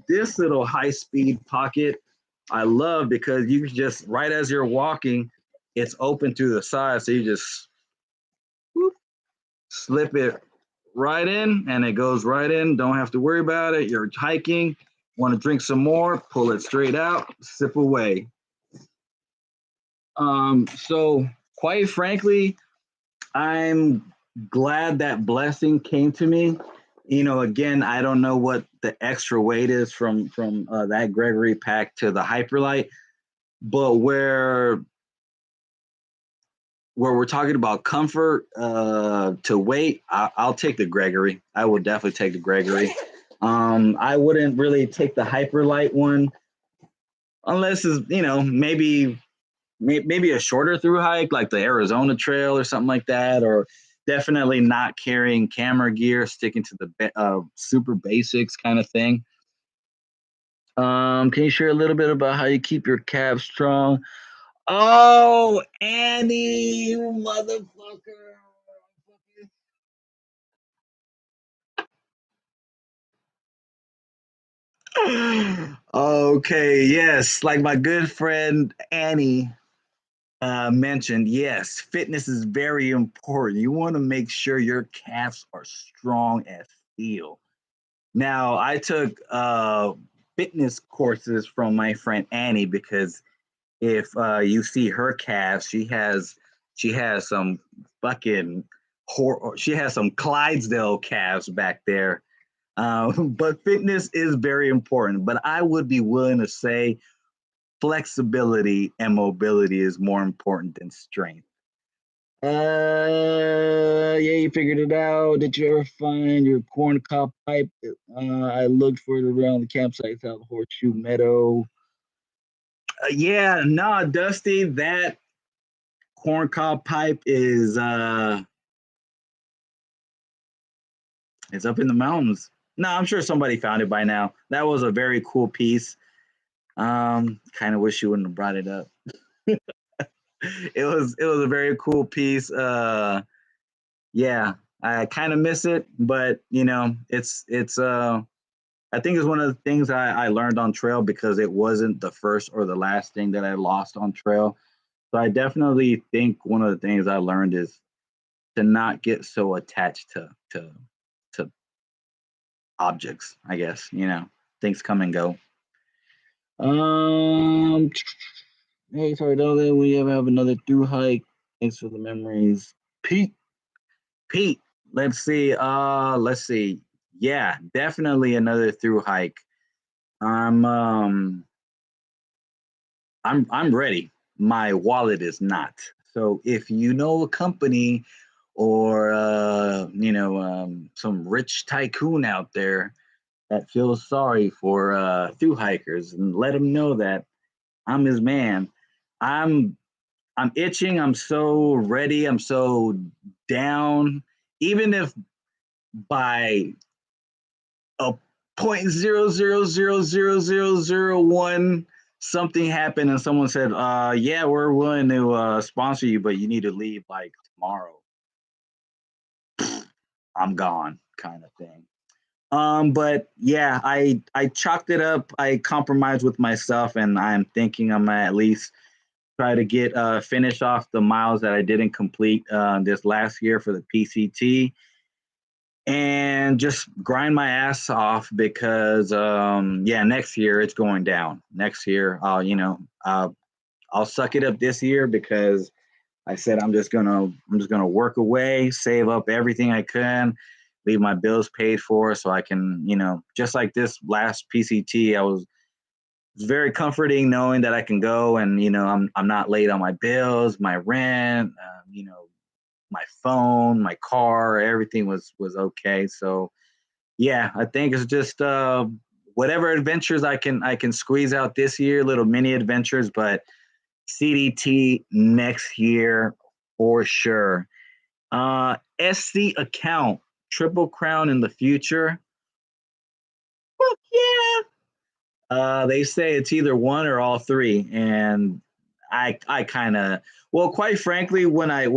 Speaker 1: this little high speed pocket, I love because you can just right as you're walking, it's open to the side, so you just whoop, slip it right in, and it goes right in. Don't have to worry about it. You're hiking, want to drink some more, pull it straight out, sip away. So quite frankly, I'm glad that blessing came to me. Again, I don't know what the extra weight is from that Gregory pack to the Hyperlight, but where we're talking about comfort to weight, I'll take the Gregory. I would definitely take the Gregory. I wouldn't really take the Hyperlight one unless it's maybe a shorter through hike like the Arizona Trail or something like that, or definitely not carrying camera gear, sticking to the super basics kind of thing. Can you share a little bit about how you keep your calves strong? Oh, Annie, you motherfucker. Okay, yes, like my good friend Annie mentioned, yes, fitness is very important. You want to make sure your calves are strong as steel. Now, I took fitness courses from my friend Annie because if you see her calves, she has some fucking she has some Clydesdale calves back there. But fitness is very important. But I would be willing to say flexibility and mobility is more important than strength. Yeah, you figured it out. Did you ever find your corn cob pipe? I looked for it around the campsite out of Horseshoe Meadow. Yeah, nah, Dusty, that corn cob pipe is up in the mountains. No, I'm sure somebody found it by now. That was a very cool piece. Kind of wish you wouldn't have brought it up. It was a very cool piece. Yeah, I kind of miss it, but it's I think it's one of the things I learned on trail because it wasn't the first or the last thing that I lost on trail. So I definitely think one of the things I learned is to not get so attached to objects. I guess things come and go. Um, hey, sorry, Dalton, we have another through hike. Thanks for the memories, Pete. Pete, let's see. Yeah, definitely another through hike. I'm um I'm ready. My wallet is not. So if you know a company or some rich tycoon out there that feels sorry for through hikers, and let him know that I'm his man. I'm I'm itching. I'm so ready. I'm so down. Even if by a .0000001 something happened and someone said, yeah, we're willing to sponsor you, but you need to leave like tomorrow. I'm gone, kind of thing. But yeah, I chalked it up. I compromised with myself, and I'm thinking I'm at least try to get finish off the miles that I didn't complete this last year for the PCT, and just grind my ass off because yeah, next year it's going down. Next year, I'll suck it up this year because I said I'm just gonna work away, save up everything I can, leave my bills paid for, so I can, just like this last PCT, it's very comforting knowing that I can go and I'm not late on my bills, my rent, my phone, my car, everything was okay. So yeah, I think it's just whatever adventures I can squeeze out this year, little mini adventures, but CDT next year for sure. SC account, Triple Crown in the future. Fuck yeah. They say it's either one or all three, and I kind of, well, quite frankly, when I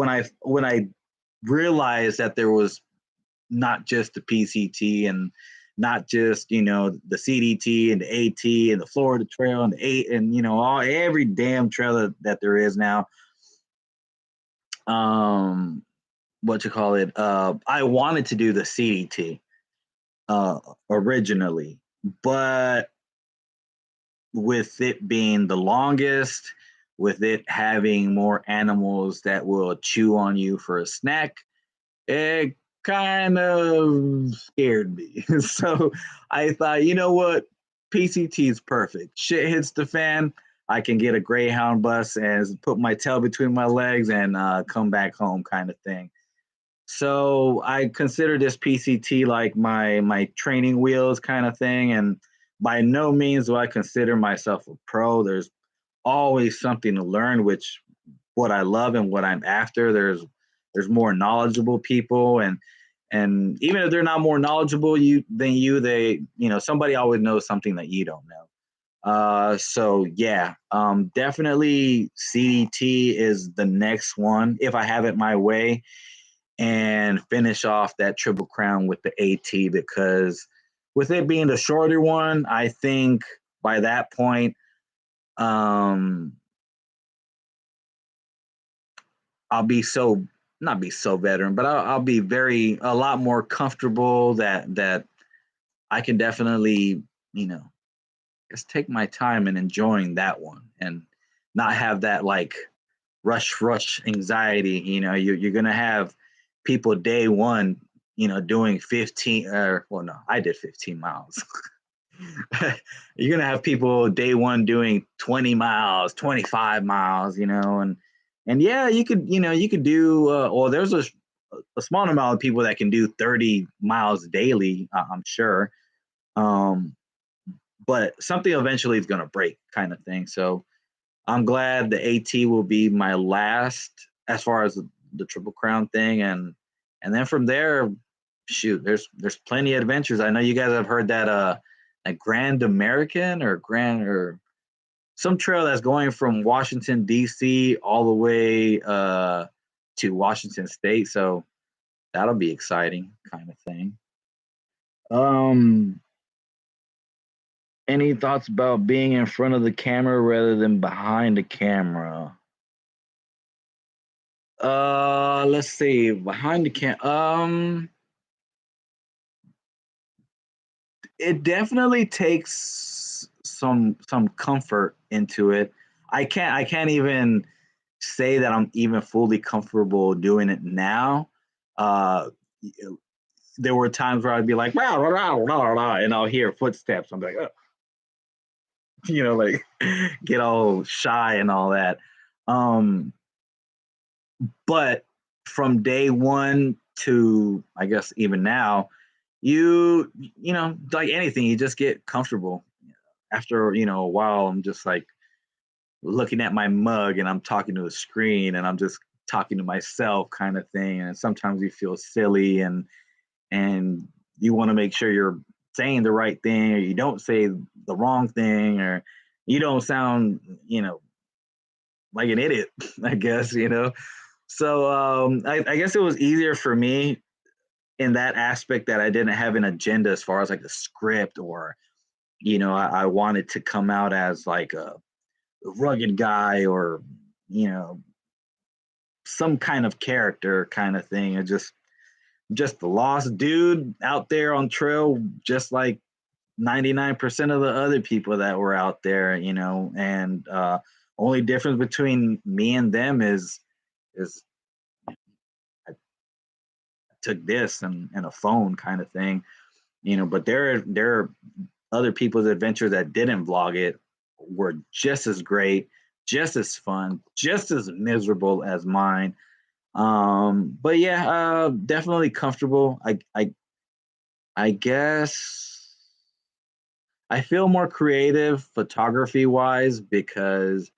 Speaker 1: realized that there was not just the PCT and not just the CDT and the AT and the Florida Trail and the eight and all every damn trail that there is now. What you call it? I wanted to do the CDT originally, but with it being the longest, with it having more animals that will chew on you for a snack, it kind of scared me. So I thought, you know what? PCT is perfect. Shit hits the fan. I can get a Greyhound bus and put my tail between my legs and come back home, kind of thing. So I consider this PCT like my training wheels kind of thing. And by no means do I consider myself a pro. There's always something to learn, which what I love and what I'm after. There's more knowledgeable people, and even if they're not more knowledgeable than you, they somebody always knows something that you don't know. So yeah, definitely CDT is the next one if I have it my way, and finish off that Triple Crown with the AT, because with it being the shorter one, I think by that point, um, I'll be so not be so veteran, but I'll be a lot more comfortable that I can definitely you know just take my time and enjoying that one and not have that like rush anxiety. You're gonna have people day one, doing 15 or well no, I did 15 miles. You're gonna have people day one doing 20 miles, 25 miles, and yeah, you could do well, there's a small amount of people that can do 30 miles daily, I'm sure. Um, but something eventually is gonna break kind of thing. So I'm glad the AT will be my last as far as the Triple Crown thing, and then from there, shoot, there's plenty of adventures. I know you guys have heard that a Grand American or Grand or some trail that's going from Washington D.C. all the way to Washington State. So that'll be exciting, kind of thing. Um, any thoughts about being in front of the camera rather than behind the camera? Let's see. Behind the it definitely takes some comfort into it. I can't even say that I'm even fully comfortable doing it now. Uh, there were times where I'd be like, "Rah, rah, rah, rah, rah," and I'll hear footsteps. I'm like, like get all shy and all that. Um, but from day one to I guess even now, like anything, you just get comfortable. After a while, I'm just like looking at my mug and I'm talking to a screen and I'm just talking to myself, kind of thing. And sometimes you feel silly and you want to make sure you're saying the right thing, or you don't say the wrong thing, or you don't sound like an idiot. I guess. So I guess it was easier for me in that aspect that I didn't have an agenda as far as like a script, or I wanted to come out as like a rugged guy, or some kind of character kind of thing, and just the lost dude out there on trail, just like 99% of the other people that were out there, and only difference between me and them is I took this and a phone kind of thing, but there are other people's adventures that didn't vlog it were just as great, just as fun, just as miserable as mine. But yeah, definitely comfortable. I guess I feel more creative photography wise because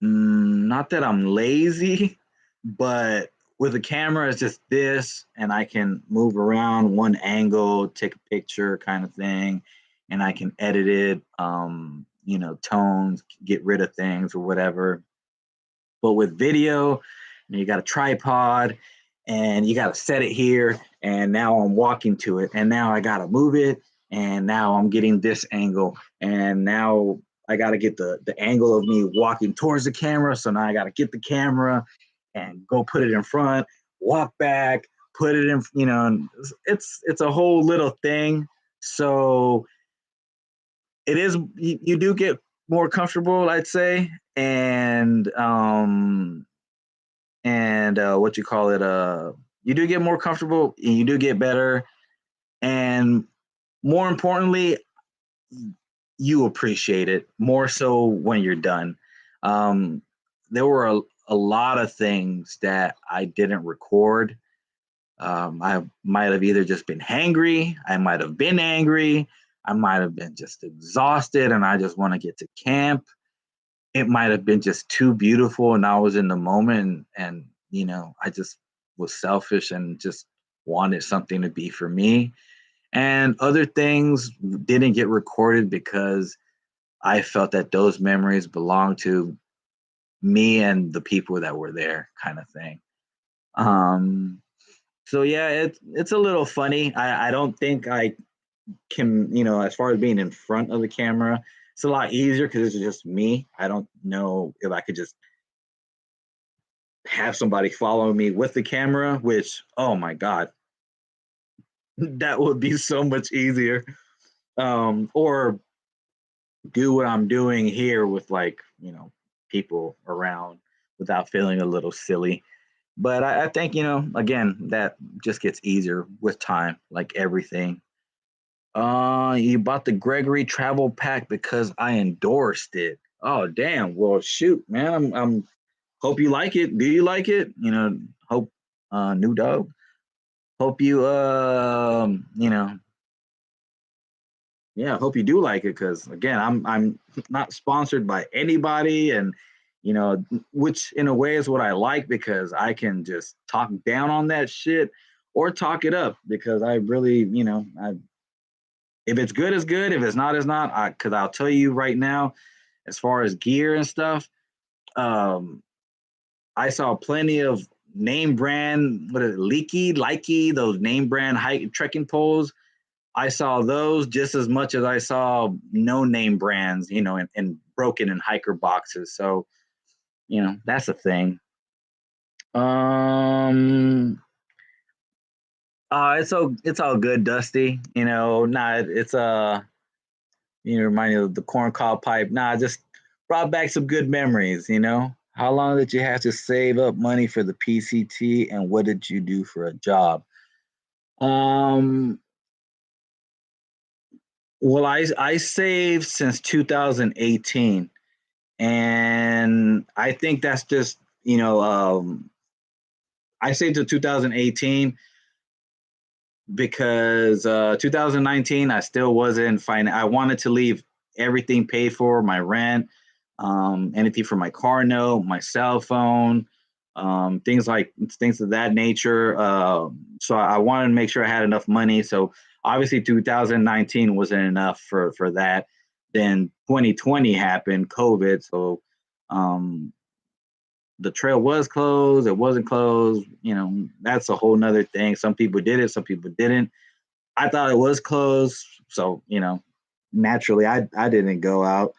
Speaker 1: not that I'm lazy, but with a camera, it's just this, and I can move around one angle, take a picture kind of thing, and I can edit it, tones, get rid of things or whatever. But with video, you got a tripod and you got to set it here. And now I'm walking to it. And now I got to move it. And now I'm getting this angle. And now I got to get the angle of me walking towards the camera. So now I got to get the camera and go put it in front, walk back, put it in, it's a whole little thing. So it is, you do get more comfortable, I'd say. And what you call it, you do get more comfortable and you do get better, and more importantly, you appreciate it more so when you're done. um, there were a lot of things that I didn't record. I might have either just been hangry, I might have been angry, I might have been just exhausted and I just want to get to camp. It might have been just too beautiful and I was in the moment, and I just was selfish and just wanted something to be for me. And other things didn't get recorded because I felt that those memories belonged to me and the people that were there, kind of thing. um so yeah, it's a little funny. I don't think I can, as far as being in front of the camera, it's a lot easier because it's just me. I don't know if I could just have somebody follow me with the camera, which, oh my God, that would be so much easier. Or do what I'm doing here with, like, people around without feeling a little silly. But I think, again, that just gets easier with time, like everything. You bought the Gregory travel pack because I endorsed it. Oh, damn. Well, shoot, man. I'm hope you like it. Do you like it? Hope new dog. Hope you yeah, hope you do like it, because again, I'm not sponsored by anybody, and which in a way is what I like, because I can just talk down on that shit or talk it up, because I really, if it's good, it's good. If it's not, it's not. Because I'll tell you right now, as far as gear and stuff, um, I saw plenty of name brand, what is it, Leaky, Likey, those name brand hike trekking poles. I saw those just as much as I saw no name brands, and broken and hiker boxes. So, that's a thing. Um, it's all good, Dusty. Nah, it's remind you of the corn cob pipe. Nah, just brought back some good memories. How long did you have to save up money for the PCT, and what did you do for a job? Um, well, I saved since 2018, and I think that's just, I saved to 2018 because 2019 I still wasn't fine. I wanted to leave everything paid for, my rent, anything for my car note, my cell phone, things of that nature. So I wanted to make sure I had enough money. So obviously 2019 wasn't enough for that. Then 2020 happened, COVID. So um, the trail was closed, it wasn't closed. That's a whole nother thing. Some people did it, some people didn't. I thought it was closed, so naturally I didn't go out.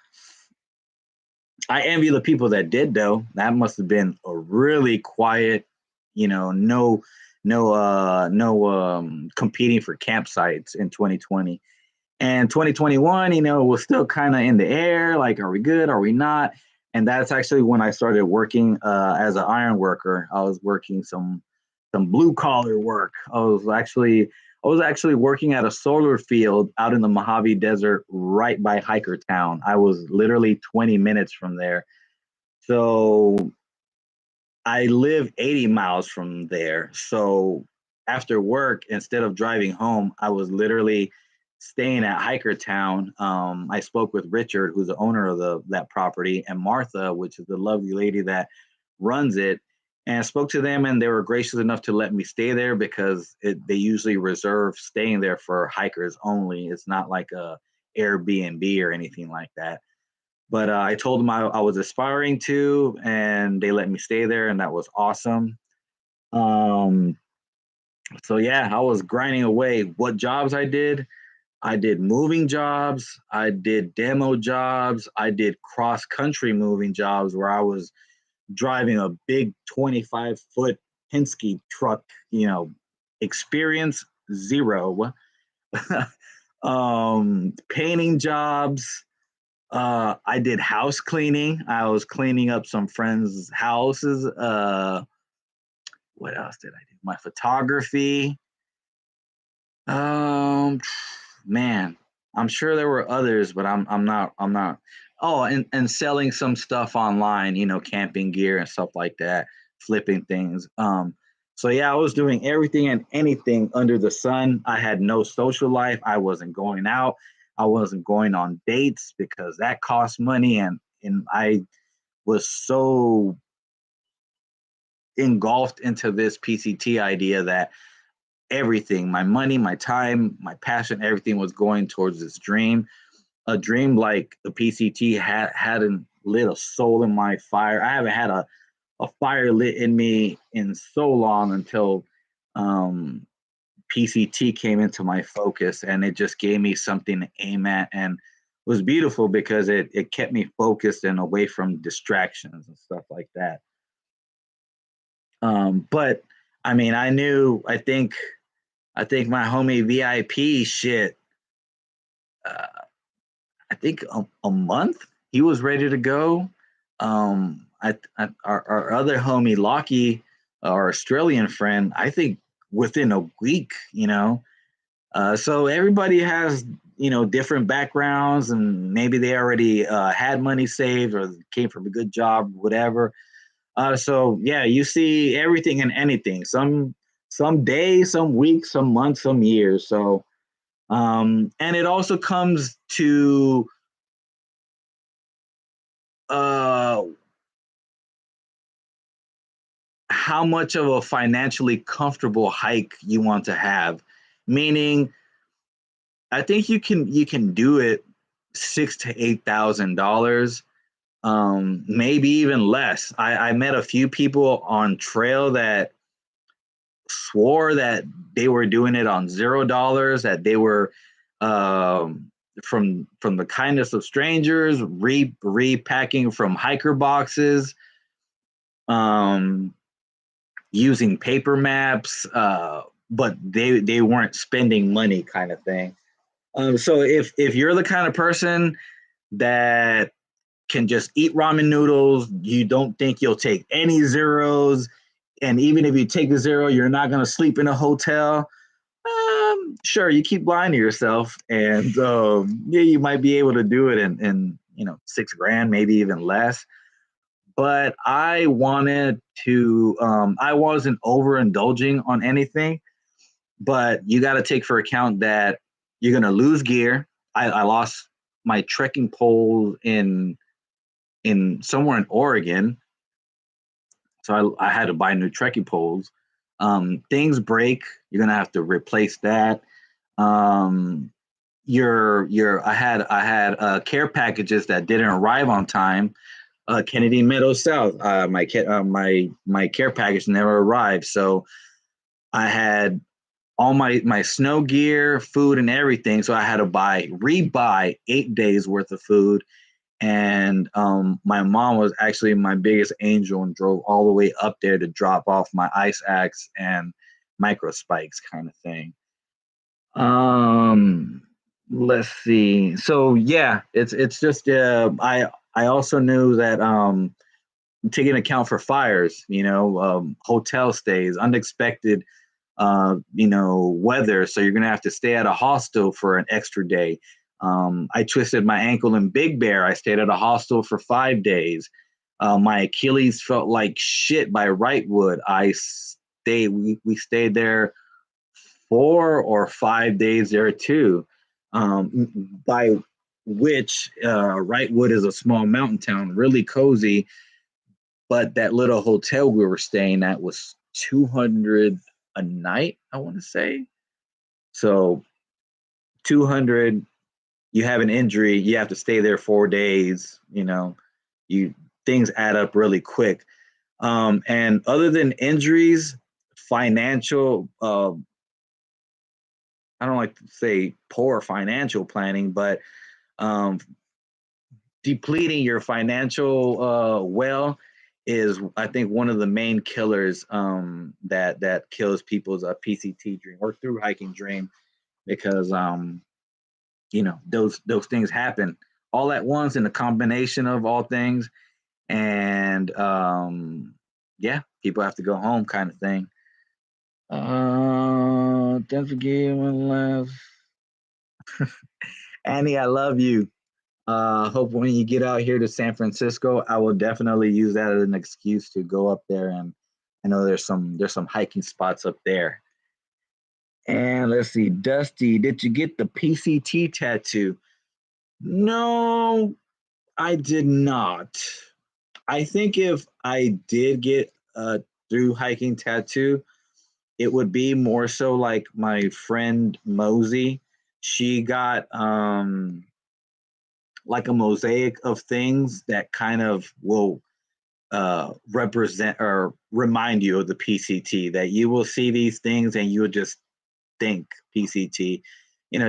Speaker 1: I envy the people that did though. That must have been a really quiet, no competing for campsites in 2020. And 2021, was still kind of in the air. Like, are we good? Are we not? And that's actually when I started working as an iron worker. I was working some blue collar work. I was actually working at a solar field out in the Mojave Desert, right by Hiker Town. I was literally 20 minutes from there. So I live 80 miles from there. So after work, instead of driving home, I was literally staying at Hiker Town. I spoke with Richard, who's the owner of that property, and Martha, which is the lovely lady that runs it. And I spoke to them, and they were gracious enough to let me stay there because they usually reserve staying there for hikers only. It's not like a Airbnb or anything like that. But I told them I was aspiring to, and they let me stay there, and that was awesome. Um, so yeah, I was grinding away. What jobs I did? I did moving jobs. I did demo jobs. I did cross country moving jobs where I was driving a big 25-foot Penske truck. Experience zero. Painting jobs. I did house cleaning. I was cleaning up some friends' houses. What else did I do? My photography. Um, man, I'm sure there were others, but I'm not. Oh, and selling some stuff online, camping gear and stuff like that, flipping things. So yeah, I was doing everything and anything under the sun. I had no social life. I wasn't going out. I wasn't going on dates because that cost money, and I was so engulfed into this PCT idea that everything, my money, my time, my passion, everything was going towards this dream. A dream like the PCT hadn't lit a soul in my fire. I haven't had a fire lit in me in so long until um, PCT came into my focus, and it just gave me something to aim at, and was beautiful because it kept me focused and away from distractions and stuff like that. But I mean, I think my homie VIP shit. Uh, I think a month he was ready to go. Our other homie Lockie, our Australian friend, I think within a week. So everybody has different backgrounds, and maybe they already had money saved or came from a good job, whatever. So yeah, you see everything and anything. Some days, some weeks, some months, some years. So and it also comes to uh, how much of a financially comfortable hike you want to have. Meaning, I think you can do it $6,000 to $8,000, maybe even less. I met a few people on trail that swore that they were doing it on $0, that they were from the kindness of strangers, repacking from hiker boxes, um, using paper maps, but they weren't spending money, kind of thing. So if you're the kind of person that can just eat ramen noodles, you don't think you'll take any zeros, and even if you take a zero, you're not going to sleep in a hotel. Sure, you keep lying to yourself, and yeah, you might be able to do it in 6 grand, maybe even less. But I wanted to. I wasn't overindulging on anything, but you got to take for account that you're going to lose gear. I lost my trekking poles in somewhere in Oregon, so I had to buy new trekking poles. Things break, you're gonna have to replace that. Um, your I had care packages that didn't arrive on time. Kennedy Meadows South, my care package never arrived, so I had all my snow gear, food, and everything. So I had to rebuy 8 days worth of food, And my mom was actually my biggest angel and drove all the way up there to drop off my ice axe and micro spikes kind of thing. Um, let's see. So yeah, it's just I also knew that taking account for fires, hotel stays, unexpected weather. So you're gonna have to stay at a hostel for an extra day. I twisted my ankle in Big Bear. I stayed at a hostel for 5 days. My Achilles felt like shit by Wrightwood. We stayed there 4 or 5 days there too. By which Wrightwood is a small mountain town, really cozy, but that little hotel we were staying at was 200 a night, I want to say. So 200, you have an injury, you have to stay there 4 days, you things add up really quick. And other than injuries, financial, I don't like to say poor financial planning, but um, depleting your financial well is, I think, one of the main killers that kills people's PCT dream or through hiking dream, because those things happen all at once in a combination of all things, and yeah, people have to go home kind of thing. Don't forget one last. Annie, I love you. Hope when you get out here to San Francisco, I will definitely use that as an excuse to go up there, and I know there's some hiking spots up there. And let's see, Dusty, did you get the PCT tattoo? No, I did not. I think if I did get a through hiking tattoo, it would be more so like my friend Mosey. She got like a mosaic of things that kind of will represent or remind you of the PCT. That you will see these things and you'll just think PCT.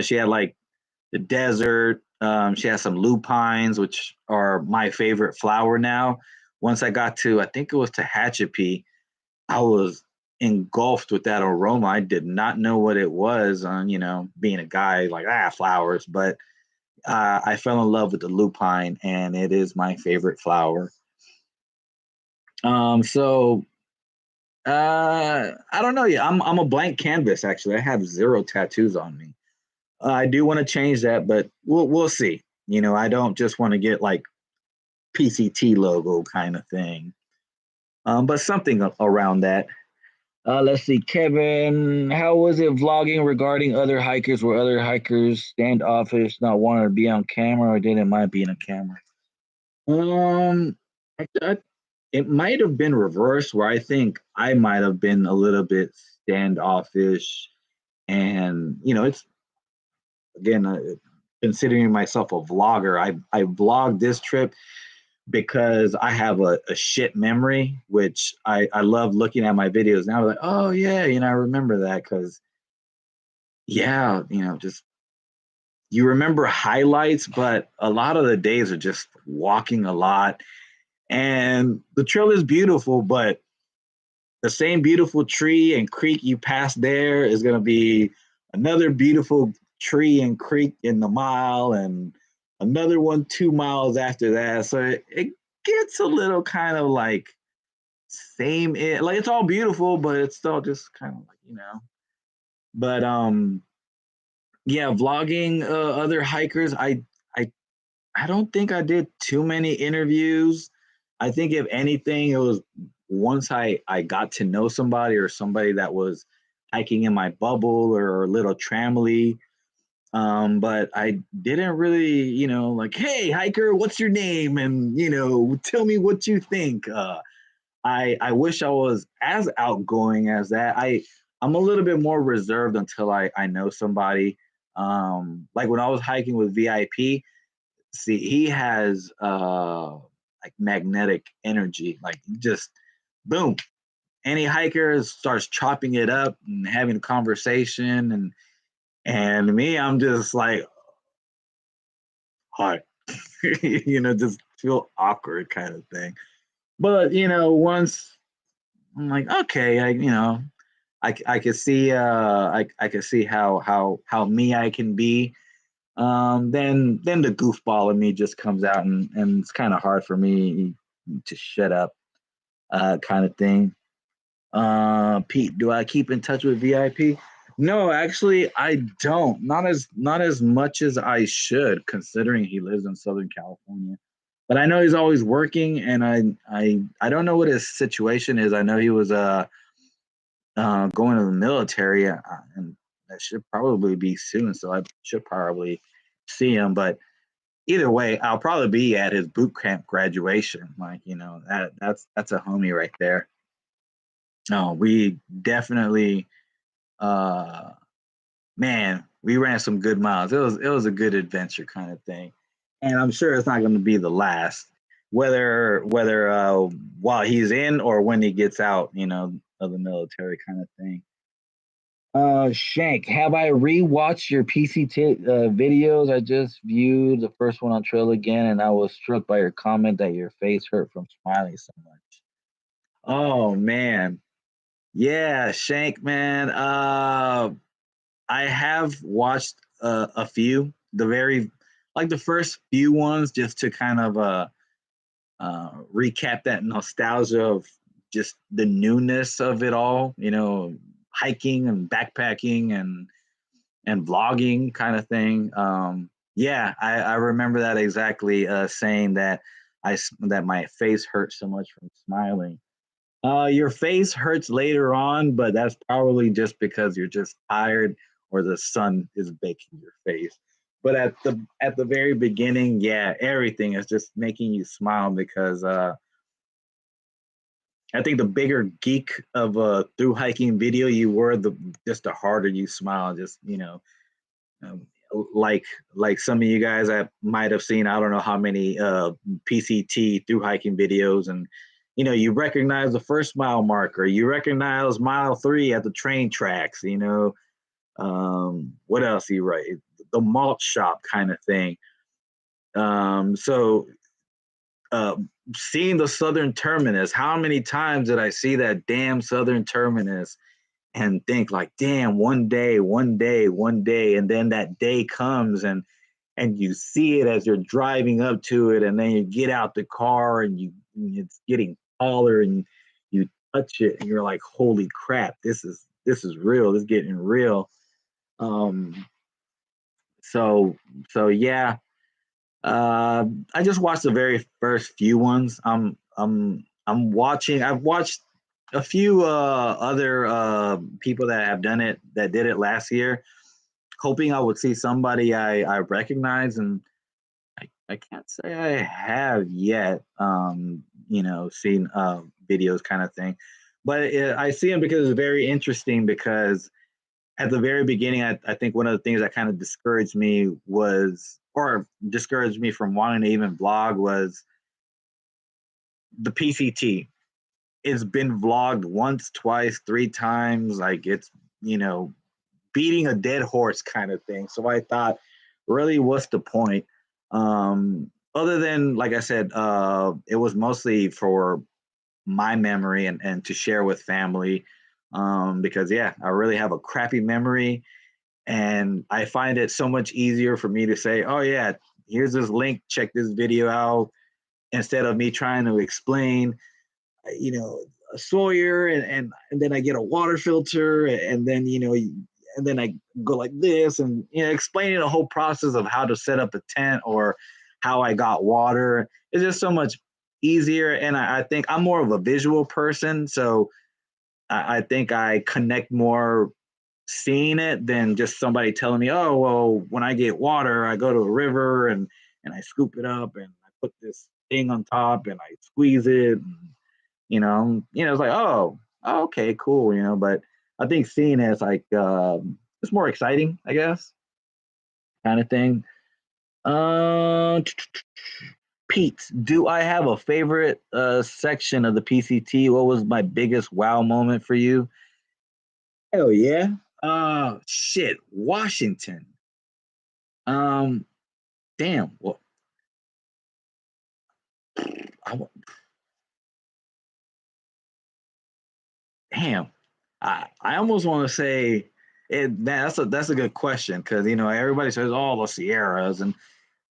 Speaker 1: She had like the desert. She has some lupines, which are my favorite flower now. Once I got to, I think it was Tehachapi, I was engulfed with that aroma. I did not know what it was. Being a guy, like flowers, but I fell in love with the lupine, and it is my favorite flower. So I don't know. Yeah, I'm a blank canvas. Actually, I have zero tattoos on me. I do want to change that, but we'll see. I don't just want to get like PCT logo kind of thing, but something around that. Let's see, Kevin. How was it vlogging regarding other hikers? Were other hikers standoffish, not wanting to be on camera, or didn't mind being on camera? Um, I, it might have been reversed, where I think I might have been a little bit standoffish, and it's again, considering myself a vlogger, I vlogged this trip because I have a shit memory, which I love looking at my videos now. Like, oh yeah, I remember that because yeah, just you remember highlights, but a lot of the days are just walking a lot. And the trail is beautiful, but the same beautiful tree and creek you pass there is going to be another beautiful tree and creek in the mile, and another one 2 miles after that. So it gets a little kind of like same, like it's all beautiful, but it's still just kind of like. But yeah, vlogging other hikers, I don't think I did too many interviews. I think if anything, it was once I got to know somebody, or somebody that was hiking in my bubble or a little tramily. But I didn't really, like, hey hiker, what's your name? And tell me what you think. I wish I was as outgoing as that. I'm a little bit more reserved until I know somebody. Like when I was hiking with VIP, see, he has like magnetic energy, like just boom, any hiker starts chopping it up and having a conversation, and me, I'm just like, hi, just feel awkward kind of thing. But once I'm like, okay, I could see I could see how me I can be. Then the goofball in me just comes out, and it's kind of hard for me to shut up, kind of thing. Pete, do I keep in touch with VIP? No, actually, I don't. Not as much as I should, considering he lives in Southern California. But I know he's always working, and I don't know what his situation is. I know he was going to the military, and that should probably be soon. So I should probably see him. But either way, I'll probably be at his boot camp graduation. Like that's a homie right there. No, we definitely, uh, man, we ran some good miles. It was a good adventure kind of thing, and I'm sure it's not going to be the last. Whether while he's in or when he gets out, of the military kind of thing. Shank, have I rewatched your PCT videos? I just viewed the first one on Trail again, and I was struck by your comment that your face hurt from smiling so much. Oh man, yeah, Shank, man. I have watched a few, like the first few ones, just to kind of recap that nostalgia of just the newness of it all. Hiking and backpacking and vlogging kind of thing. Yeah, I remember that exactly. Saying that that my face hurt so much from smiling. Your face hurts later on, but that's probably just because you're just tired or the sun is baking your face. But at the very beginning, yeah, everything is just making you smile because I think the bigger geek of a through hiking video you were, the just the harder you smile. Just um, like some of you guys I might have seen. I don't know how many PCT through hiking videos, and you recognize the first mile marker, you recognize mile 3 at the train tracks. What else you write? The malt shop kind of thing. So uh, seeing the Southern Terminus, how many times did I see that damn Southern Terminus and think like, damn, one day, one day, one day, and then that day comes and you see it as you're driving up to it, and then you get out the car and it's getting taller and you touch it and you're like, holy crap, this is real, this is getting real. Um, so so yeah, I just watched the very first few ones. I'm watching. I've watched a few other people that have done it that did it last year, hoping I would see somebody I recognize, and I can't say I have yet. Seen videos kind of thing, but I see them because it's very interesting. Because at the very beginning, I think one of the things that kind of discouraged me from wanting to even vlog was the PCT. It's been vlogged once, twice, three times. Like it's, you know, beating a dead horse kind of thing. So I thought, really, what's the point? Other than, like I said, it was mostly for my memory and to share with family. Because, yeah, I really have a crappy memory. And I find it so much easier for me to say, oh, yeah, here's this link, check this video out, instead of me trying to explain, you know, a Sawyer, and then I get a water filter, and then and then I go like this, and explaining the whole process of how to set up a tent or how I got water. It's just so much easier, and I think I'm more of a visual person, so I think I connect more seeing it than just somebody telling me, oh well, when I get water, I go to a river and I scoop it up and I put this thing on top and I squeeze it. And, it's like, oh, okay, cool, But I think seeing it is like it's more exciting, I guess, kind of thing. Uh, Pete, do I have a favorite section of the PCT? What was my biggest wow moment for you? Hell yeah. Shit, Washington. Um, damn. Well, I, wa- damn, I almost want to say it. Man, that's a good question because everybody says, "Oh, the Sierras," and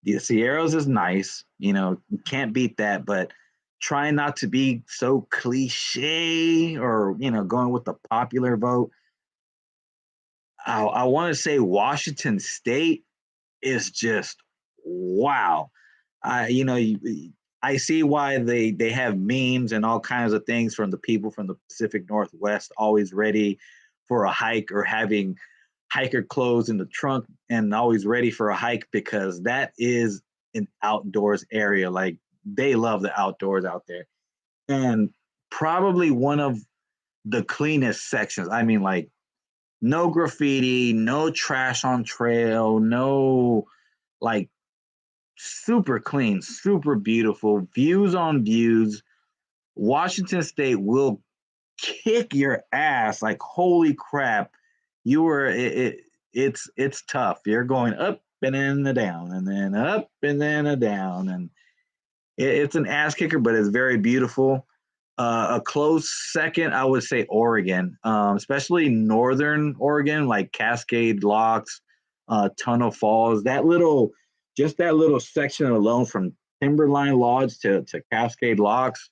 Speaker 1: the Sierras is nice. You can't beat that, but trying not to be so cliche or going with the popular vote. I want to say Washington State is just wow. I you know you, I see why they have memes and all kinds of things from the people from the Pacific Northwest always ready for a hike or having hiker clothes in the trunk and always ready for a hike because that is an outdoors area. Like they love the outdoors out there. And probably one of the cleanest sections. I mean, like no graffiti, no trash on trail, no like super clean, super beautiful, views on views. Washington State will kick your ass like holy crap. You were it's tough. You're going up and then a down and then up and then a down and it's an ass kicker, but it's very beautiful. A close second, I would say Oregon, especially northern Oregon, like Cascade Locks, Tunnel Falls. Just that little section alone from Timberline Lodge to Cascade Locks,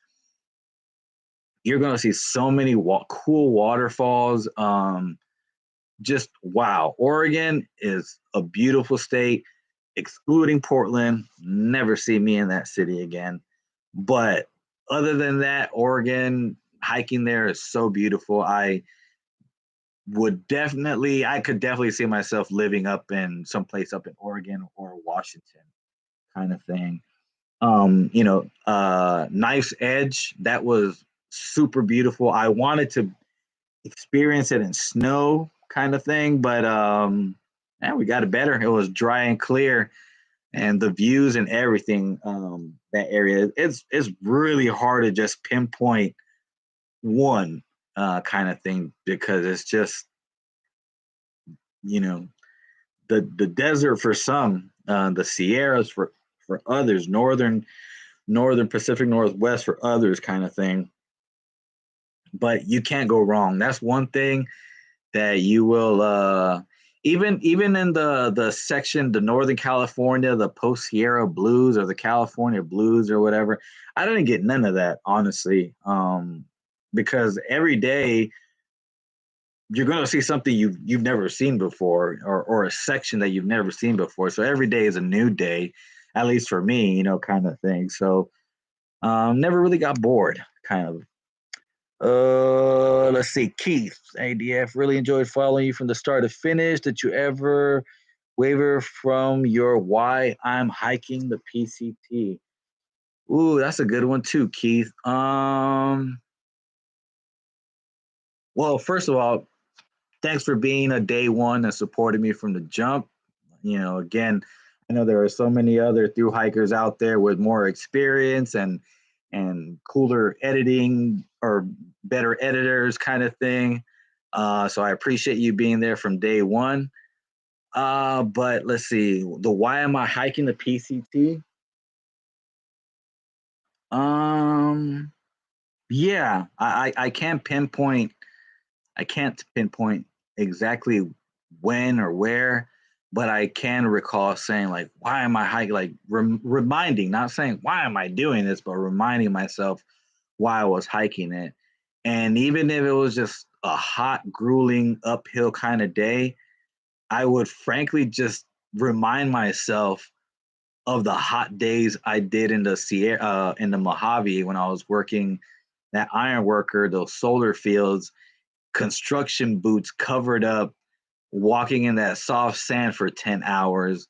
Speaker 1: you're going to see so many cool waterfalls. Just wow. Oregon is a beautiful state, excluding Portland. Never see me in that city again. But other than that, Oregon hiking there is so beautiful. I could definitely see myself living up in someplace up in Oregon or Washington kind of thing. Knife's Edge, that was super beautiful. I wanted to experience it in snow kind of thing, but yeah, we got it better. It was dry and clear and the views and everything that area it's really hard to just pinpoint one kind of thing because it's just you know the desert for some, the Sierras for others, northern Pacific Northwest for others kind of thing. But you can't go wrong. That's one thing that you will even in the section, the Northern California, the post Sierra blues or the California blues or whatever. I didn't get none of that honestly, because every day you're going to see something you've never seen before, or a section that you've never seen before. So every day is a new day, at least for me, kind of thing. So never really got bored, kind of. Let's see, Keith, ADF, really enjoyed following you from the start to finish. Did you ever waver from your why I'm hiking the PCT? Ooh, that's a good one too, Keith. Well, first of all, thanks for being a day one and supporting me from the jump. Again, I know there are so many other through hikers out there with more experience and cooler editing or better editors kind of thing. So I appreciate you being there from day one. But let's see, the why am I hiking the PCT? Um, yeah, I can't pinpoint. I can't pinpoint exactly when or where, but I can recall saying like, "Why am I hiking?" Like reminding, not saying why am I doing this, but reminding myself why I was hiking it. And even if it was just a hot, grueling uphill kind of day, I would frankly just remind myself of the hot days I did in the Sierra, in the Mojave when I was working that iron worker, those solar fields, construction boots covered up, walking in that soft sand for 10 hours,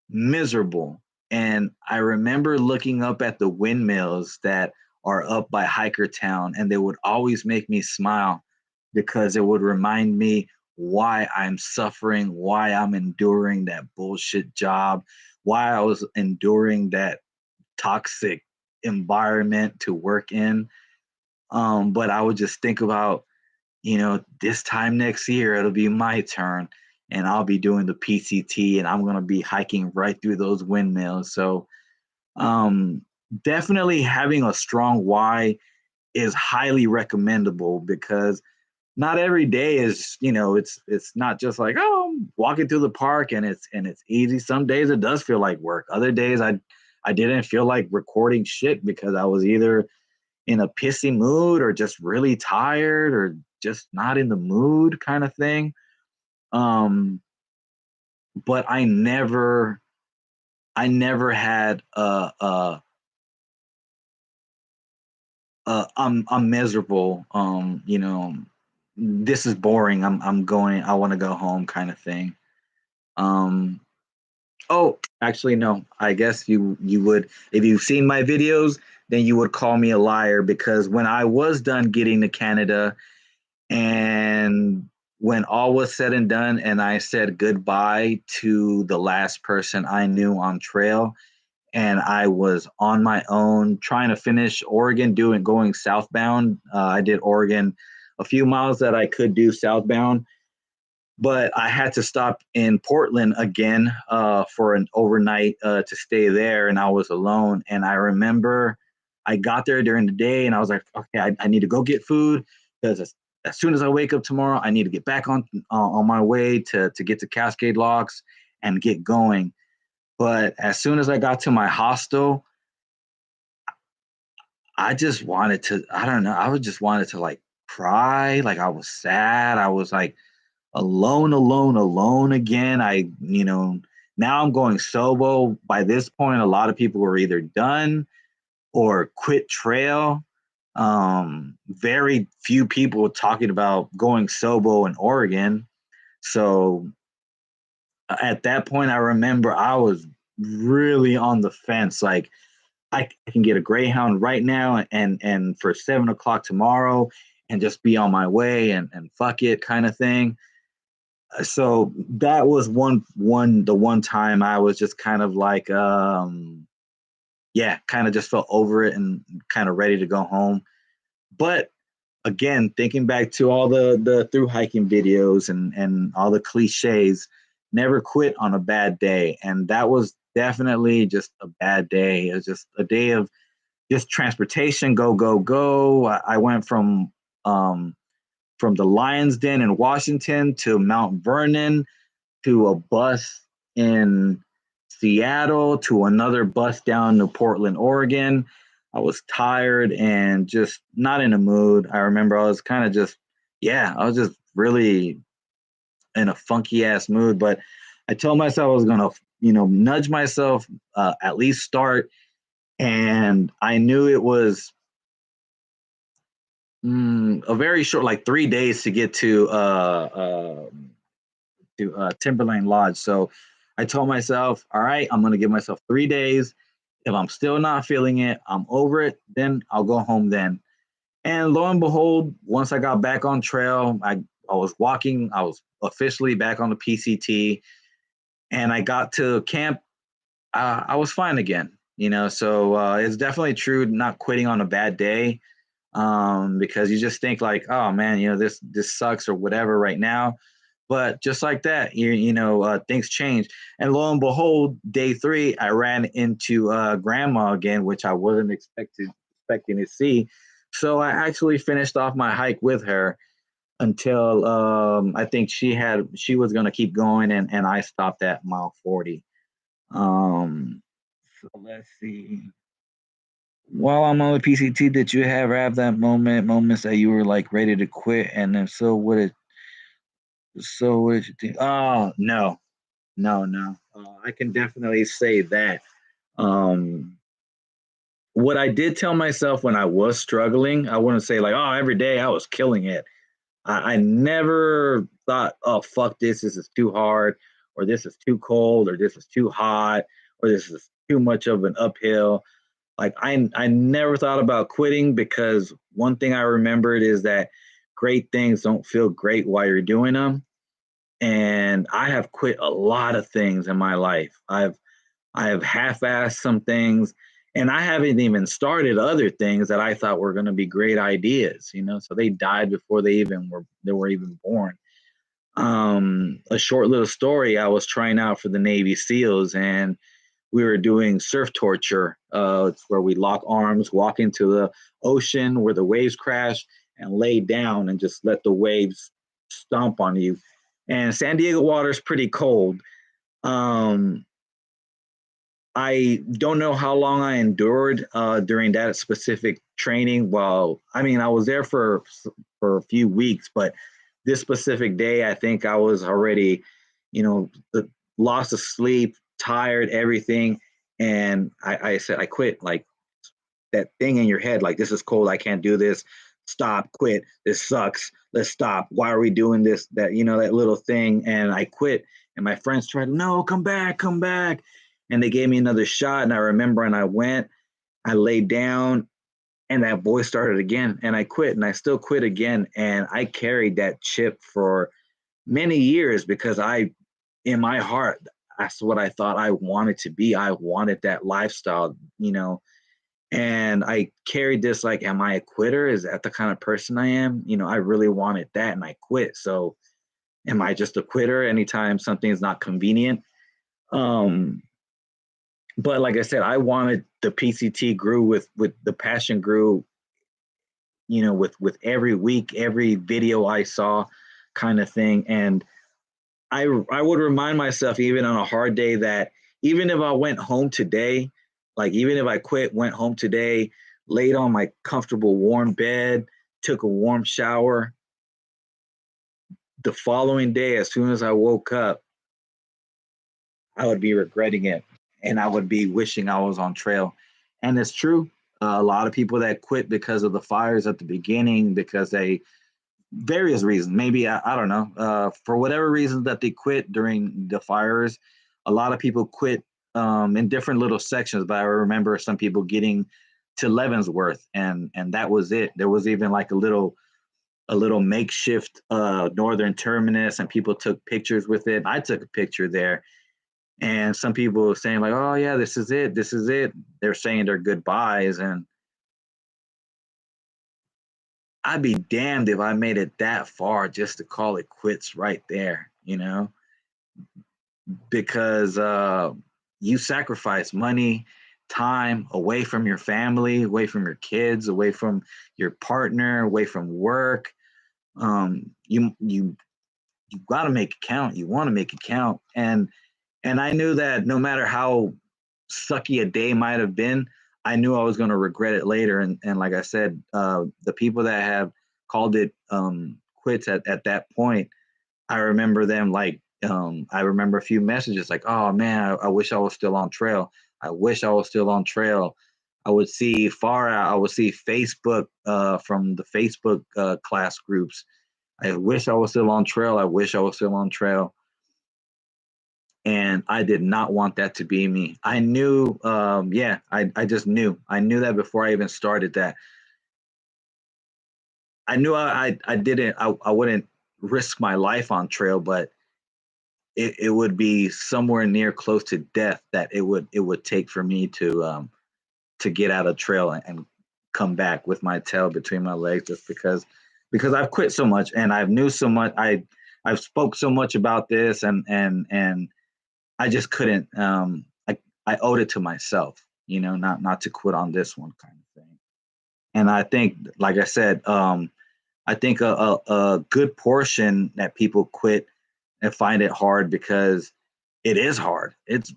Speaker 1: miserable. And I remember looking up at the windmills that are up by Hiker Town, and they would always make me smile because it would remind me why I'm suffering, why I'm enduring that bullshit job, why I was enduring that toxic environment to work in. But I would just think about, this time next year, it'll be my turn and I'll be doing the PCT and I'm going to be hiking right through those windmills. So, um, definitely having a strong why is highly recommendable because not every day is, it's not just like, oh, I'm walking through the park and it's easy. Some days it does feel like work. Other days I didn't feel like recording shit because I was either in a pissy mood or just really tired or just not in the mood kind of thing. um but I never had I'm miserable, this is boring, I'm going, I want to go home kind of thing. um oh, actually no, I guess you would, if you've seen my videos, then you would call me a liar because when I was done getting to Canada, and when all was said and done, and I said goodbye to the last person I knew on trail, and I was on my own trying to finish Oregon, going southbound. I did Oregon a few miles that I could do southbound, but I had to stop in Portland again for an overnight to stay there, and I was alone. And I remember I got there during the day, and I was like, okay, I need to go get food because as soon as I wake up tomorrow, I need to get back on my way to get to Cascade Locks and get going. But as soon as I got to my hostel, I just wanted to, I don't know, I was just wanted to like cry, like I was sad. I was like alone, alone, alone again. Now I'm going solo. By this point, a lot of people were either done or quit trail. Very few people were talking about going solo in Oregon. So at that point, I remember I was really on the fence. Like, I can get a Greyhound right now and for 7 o'clock tomorrow and just be on my way and fuck it kind of thing. So that was the one time I was just kind of like yeah, kind of just felt over it and kind of ready to go home. But again, thinking back to all the through hiking videos and all the cliches, never quit on a bad day. And that was definitely just a bad day. It was just a day of just transportation, go, go, go. I went from the Lions Den in Washington to Mount Vernon to a bus in Seattle to another bus down to Portland, Oregon. I was tired and just not in a mood. I remember I was kind of just, yeah, I was just really in a funky ass mood. But I told myself I was going to, nudge myself, at least start. And I knew it was a very short, like 3 days to get to Timberline Lodge. So I told myself, all right, I'm going to give myself 3 days. If I'm still not feeling it, I'm over it, then I'll go home then. And lo and behold, once I got back on trail, I was walking, I was officially back on the PCT, and I got to camp. I was fine again, So it's definitely true not quitting on a bad day, because you just think like, oh man, this sucks or whatever right now. But just like that, things change. And lo and behold, day three, I ran into grandma again, which I wasn't expecting to see. So I actually finished off my hike with her until I think she was gonna keep going, and I stopped at mile 40. So let's see. While I'm on the PCT, did you ever have that moments that you were like ready to quit? And if so, what did you think? Oh, no, no, no. I can definitely say that. Um, what I did tell myself when I was struggling, I wouldn't say like, oh, every day I was killing it. I never thought, oh, fuck this is too hard, or this is too cold, or this is too hot, or this is too much of an uphill. Like I never thought about quitting because one thing I remembered is that great things don't feel great while you're doing them. And I have quit a lot of things in my life. I have half-assed some things, and I haven't even started other things that I thought were going to be great ideas. So they died before they were even born. A short little story. I was trying out for the Navy SEALs, and we were doing surf torture. It's where we lock arms, walk into the ocean where the waves crash, and lay down and just let the waves stomp on you. And San Diego water is pretty cold. Um, I don't know how long I endured during that specific training. Well, I mean, I was there for a few weeks, but this specific day, I think I was already, you know, lost of sleep, tired, everything, and I said I quit. Like that thing in your head, like this is cold, I can't do this. Stop, quit. This sucks. Let's stop. Why are we doing this? That that little thing, and I quit. And my friends tried, no, come back, come back, and they gave me another shot. And I remember, and I went. I laid down, and that voice started again, and I quit, and I still quit again, and I carried that chip for many years because in my heart, that's what I thought I wanted to be. I wanted that lifestyle. And I carried this like, am I a quitter? Is that the kind of person I am? I really wanted that and I quit. So am I just a quitter anytime something is not convenient? Um, but like I said, I wanted the PCT grew with the passion grew, with every week, every video I saw kind of thing. And I would remind myself even on a hard day that even if I went home today, like even if I quit, went home today, laid on my comfortable warm bed, took a warm shower, the following day, as soon as I woke up, I would be regretting it and I would be wishing I was on trail. And it's true. A lot of people that quit because of the fires at the beginning, because they various reasons. Maybe I don't know. For whatever reasons that they quit during the fires, a lot of people quit in different little sections. But I remember some people getting to Leavenworth, and that was it. There was even like a little makeshift northern terminus, and people took pictures with it. I took a picture there, and some people were saying like, "Oh yeah, this is it. This is it." They're saying their goodbyes, and I'd be damned if I made it that far just to call it quits right there, because you sacrifice money, time away from your family, away from your kids, away from your partner, away from work. You got to make it count. You want to make it count, and I knew that no matter how sucky a day might have been, I knew I was going to regret it later. And like I said, the people that have called it quits at that point, I remember them like, I remember a few messages like, oh man, I wish I was still on trail. I wish I was still on trail. I would see far out, I would see Facebook from the Facebook class groups. I wish I was still on trail. I wish I was still on trail. And I did not want that to be me. I knew, yeah, I just knew. I knew that before I even started that. I knew I didn't, I wouldn't risk my life on trail, but it would be somewhere near close to death that it would take for me to get out of trail and come back with my tail between my legs just because I've quit so much and I've knew so much. I've spoke so much about this and I just couldn't. I owed it to myself, not to quit on this one kind of thing. And I think, like I said, I think a good portion that people quit and find it hard because it is hard. It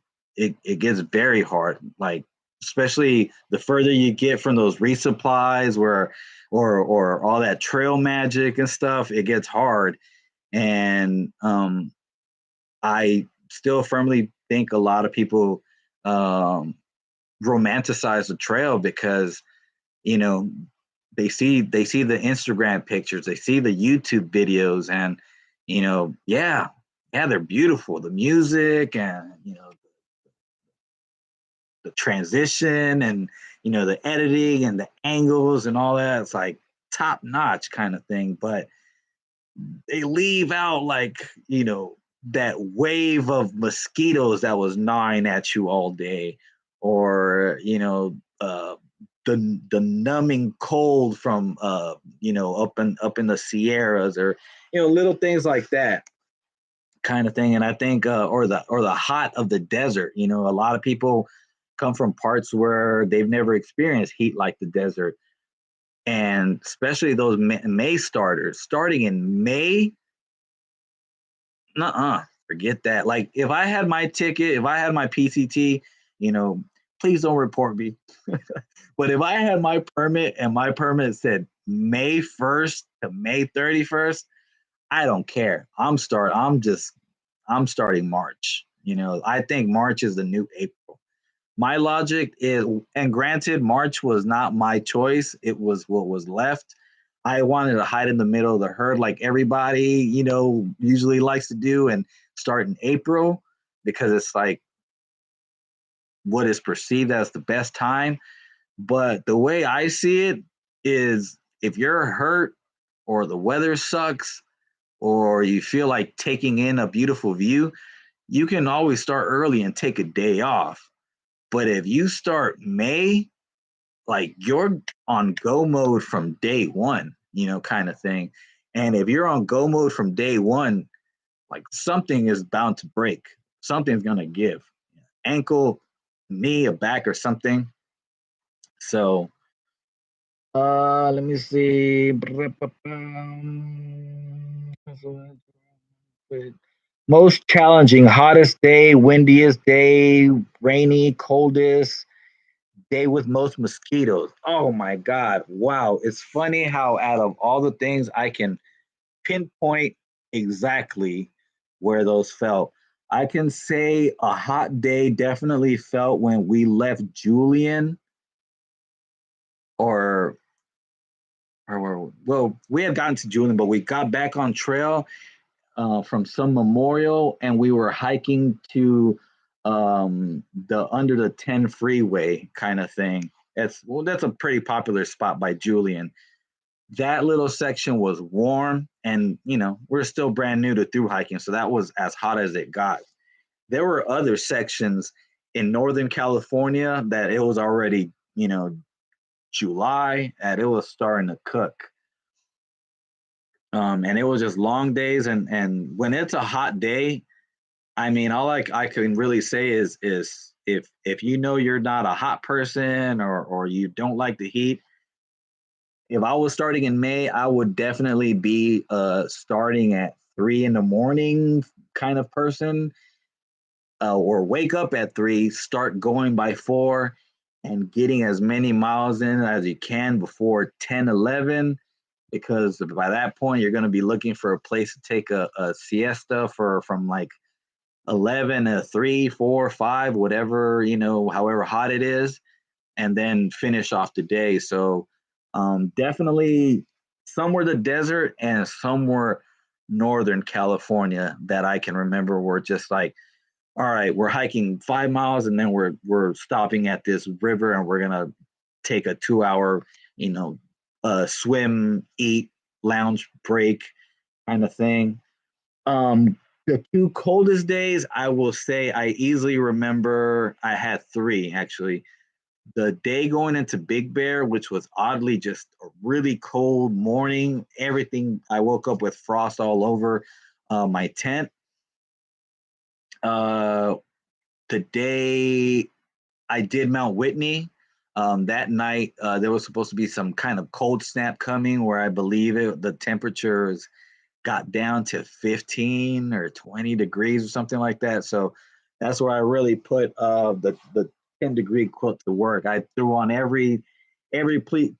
Speaker 1: gets very hard. Like especially the further you get from those resupplies where or all that trail magic and stuff, it gets hard. And I still firmly think a lot of people um, romanticize the trail because you know they see the Instagram pictures, they see the YouTube videos, and yeah, they're beautiful. The music and the transition and the editing and the angles and all that. It's like top notch kind of thing, but they leave out like that wave of mosquitoes that was gnawing at you all day, or the numbing cold from up in the Sierras, or little things like that. kind of thing. And I think, or the hot of the desert. You know, a lot of people come from parts where they've never experienced heat like the desert, and especially those May starters starting in May. Nuh-uh, forget that. Like if I had my ticket, if I had my PCT, you know, please don't report me. But if I had my permit and my permit said May 1st to May 31st, I don't care. I'm starting March. You know, I think March is the new April. My logic is, and granted, March was not my choice. It was what was left. I wanted to hide in the middle of the herd like everybody, usually likes to do and start in April because it's like what is perceived as the best time. But the way I see it is if you're hurt or the weather sucks or you feel like taking in a beautiful view, you can always start early and take a day off. But if you start May, like you're on go mode from day one, kind of thing. And if you're on go mode from day one, like something is bound to break. Something's gonna give. Ankle, knee, a back, or something. So let me see. Most challenging, hottest day, windiest day, rainy, coldest, day with most mosquitoes. Oh my God. Wow. It's funny how out of all the things I can pinpoint exactly where those felt. I can say a hot day definitely felt when we left Julian or well, we had gotten to Julian, but we got back on trail from some memorial and we were hiking to the under the 10 freeway kind of thing. That's a pretty popular spot by Julian. That little section was warm and we're still brand new to through hiking, so that was as hot as it got. There were other sections in Northern California that it was already July and it was starting to cook. And it was just long days, and when it's a hot day, I mean, all I can really say is if you're not a hot person or you don't like the heat, if I was starting in May, I would definitely be starting at 3 in the morning kind of person, or wake up at 3, start going by 4, and getting as many miles in as you can before 10, 11, because by that point you're going to be looking for a place to take a siesta from like 11 to 3, 4, 5, whatever, however hot it is, and then finish off the day. So definitely somewhere the desert and somewhere Northern California that I can remember were just like, all right, we're hiking 5 miles and then we're stopping at this river and we're gonna take a 2 hour, swim, eat, lounge break kind of thing. The two coldest days, I will say I easily remember I had three actually. The day going into Big Bear, which was oddly just a really cold morning. Everything, I woke up with frost all over my tent. Uh, the day I did Mount Whitney, that night there was supposed to be some kind of cold snap coming where I believe the temperatures got down to 15 or 20 degrees or something like that. So that's where I really put the 10-degree quilt to work. I threw on every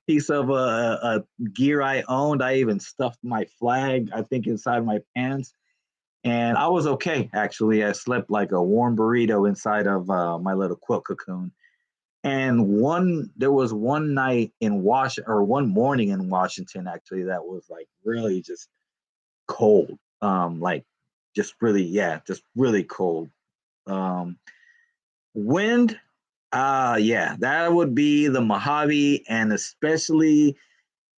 Speaker 1: piece of gear I owned. I even stuffed my flag, I think, inside my pants. And I was okay, actually. I slept like a warm burrito inside of my little quilt cocoon. And there was one night in or one morning in Washington, actually, that was like really just cold. Like just really, yeah, just really cold. Um, Wind, yeah, that would be the Mojave, and especially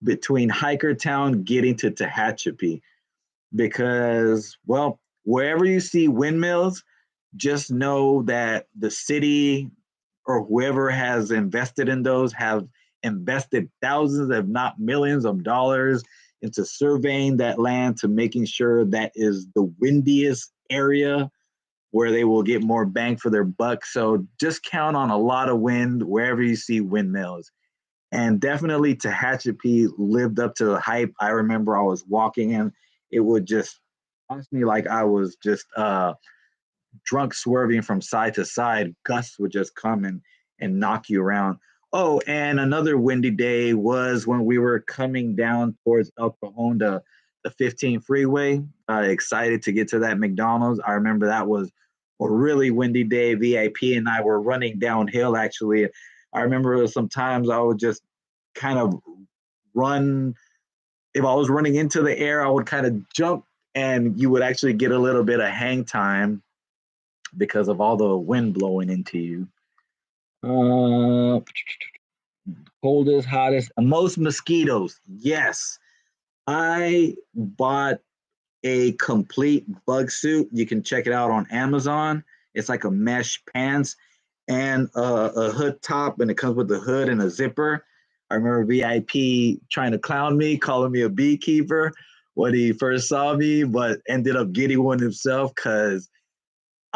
Speaker 1: between Hikertown getting to Tehachapi, because well, wherever you see windmills, just know that the city or whoever has invested in those have invested thousands, if not millions of dollars into surveying that land to making sure that is the windiest area where they will get more bang for their buck. So just count on a lot of wind wherever you see windmills. And definitely Tehachapi lived up to the hype. I remember I was walking and it would just toss me like I was just drunk swerving from side to side. Gusts would just come and knock you around. Oh, and another windy day was when we were coming down towards El Cajon, the 15 freeway. Excited to get to that McDonald's. I remember that was a really windy day. VIP and I were running downhill actually. I remember sometimes I would just kind of run. If I was running into the air, I would kind of jump and you would actually get a little bit of hang time because of all the wind blowing into you. Uh, Coldest, hottest, most mosquitoes. Yes, I bought a complete bug suit. You can check it out on Amazon. It's like a mesh pants and a hood top, and it comes with a hood and a zipper. I remember VIP trying to clown me, calling me a beekeeper when he first saw me, but ended up getting one himself because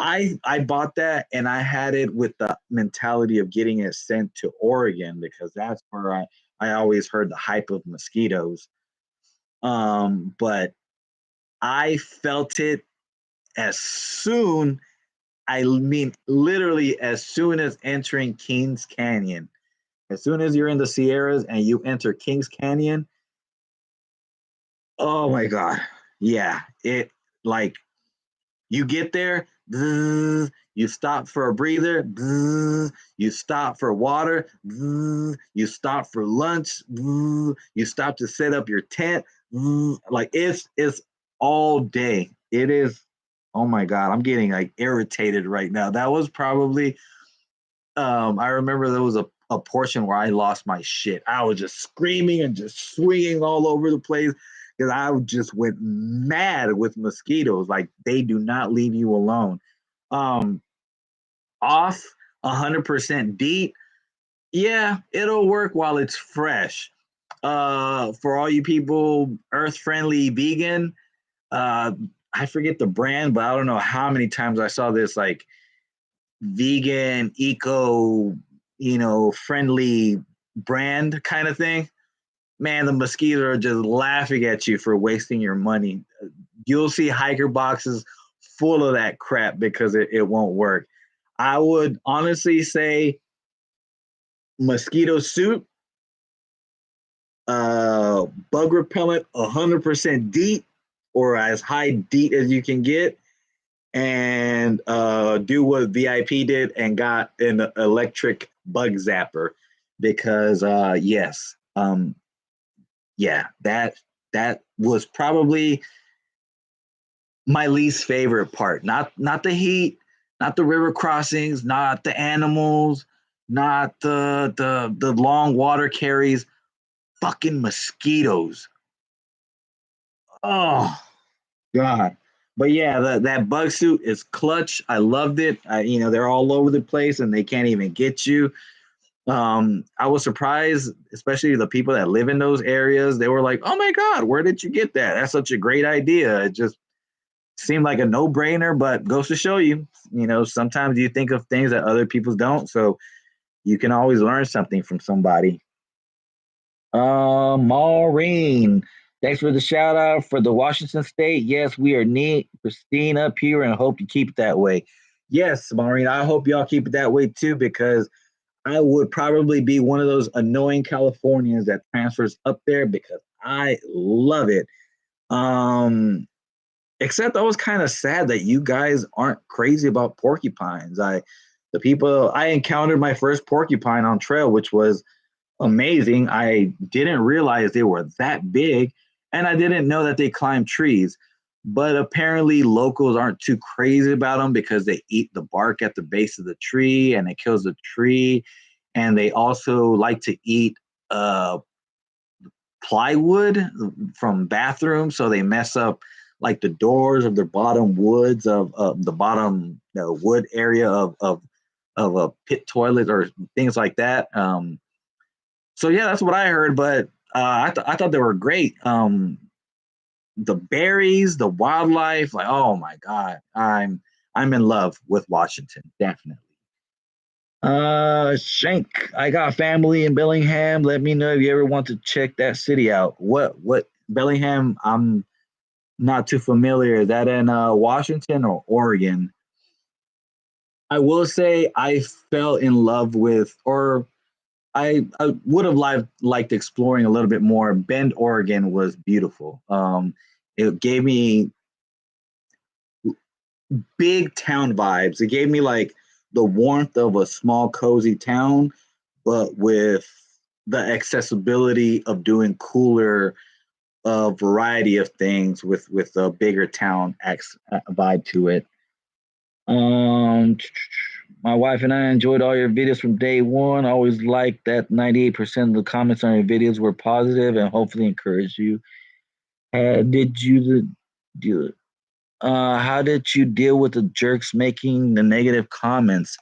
Speaker 1: I bought that and I had it with the mentality of getting it sent to Oregon because that's where I always heard the hype of mosquitoes. But I felt it as soon, I mean, literally as soon as entering Kings Canyon. As soon as you're in the Sierras and you enter Kings Canyon, oh my God. Yeah. It like you get there, you stop for a breather, you stop for water, you stop for lunch, you stop to set up your tent. Like it's all day. It is. Oh my God, I'm getting like irritated right now. That was probably. I remember there was a portion where I lost my shit. I was just screaming and just swinging all over the place because I just went mad with mosquitoes. Like they do not leave you alone. Um, Off 100% DEET. Yeah, it'll work while it's fresh. For all you people, earth friendly vegan. Uh, I forget the brand, but I don't know how many times I saw this like vegan, eco, friendly brand kind of thing. Man, the mosquitoes are just laughing at you for wasting your money. You'll see hiker boxes full of that crap because it won't work. I would honestly say mosquito suit, bug repellent, 100% DEET or as high DEET as you can get, and do what VIP did and got an electric bug zapper because yes, yeah, that was probably my least favorite part. Not the heat, not the river crossings, not the animals, not the long water carries. Fucking mosquitoes. Oh God. But yeah, that bug suit is clutch. I loved it. They're all over the place and they can't even get you. I was surprised, especially the people that live in those areas. They were like, "Oh my God, where did you get that? That's such a great idea." It just seemed like a no-brainer, but goes to show you, sometimes you think of things that other people don't. So you can always learn something from somebody. Maureen, thanks for the shout out for the Washington State. Yes, we are neat, pristine up here, and hope you keep it that way. Yes, Maureen, I hope y'all keep it that way too, because I would probably be one of those annoying Californians that transfers up there because I love it. Um, Except I was kind of sad that you guys aren't crazy about porcupines. The people I encountered my first porcupine on trail, which was amazing. I didn't realize they were that big, and I didn't know that they climb trees. But apparently, locals aren't too crazy about them because they eat the bark at the base of the tree and it kills the tree. And they also like to eat uh, plywood from bathrooms, so they mess up like the doors of their bottom woods of the bottom wood area of a pit toilet or things like that. So yeah, that's what I heard. But I thought they were great. the berries, the wildlife, like oh my god, I'm in love with Washington, definitely. Shank, I got family in Bellingham. Let me know if you ever want to check that city out. What Bellingham? I'm not too familiar. Is that in Washington or Oregon? I will say I fell in love with, or I would have liked exploring a little bit more. Bend, Oregon was beautiful. It gave me big town vibes. It gave me like the warmth of a small, cozy town, but with the accessibility of doing cooler variety of things with a bigger town vibe to it. Um, my wife and I enjoyed all your videos from day one. I always liked that 98% of the comments on your videos were positive and hopefully encouraged you. Did you do? How did you deal with the jerks making the negative comments?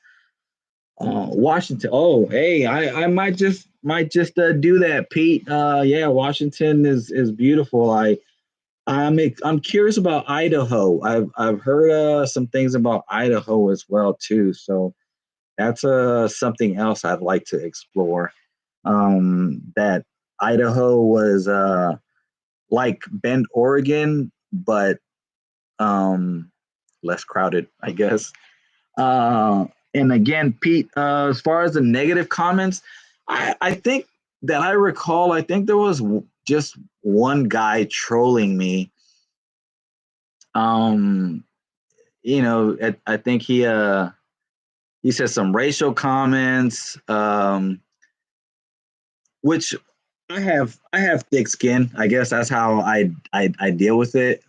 Speaker 1: Washington. Oh, hey, I might just do that, Pete. Yeah, Washington is beautiful. I'm curious about Idaho. I've heard some things about Idaho as well too. So that's something else I'd like to explore. That Idaho was like Bend, Oregon, but um, less crowded, I guess. Uh, and again, Pete, as far as the negative comments, I think that I recall, I think there was just one guy trolling me. Um, I think he said some racial comments, which I have thick skin. I guess that's how I deal with it.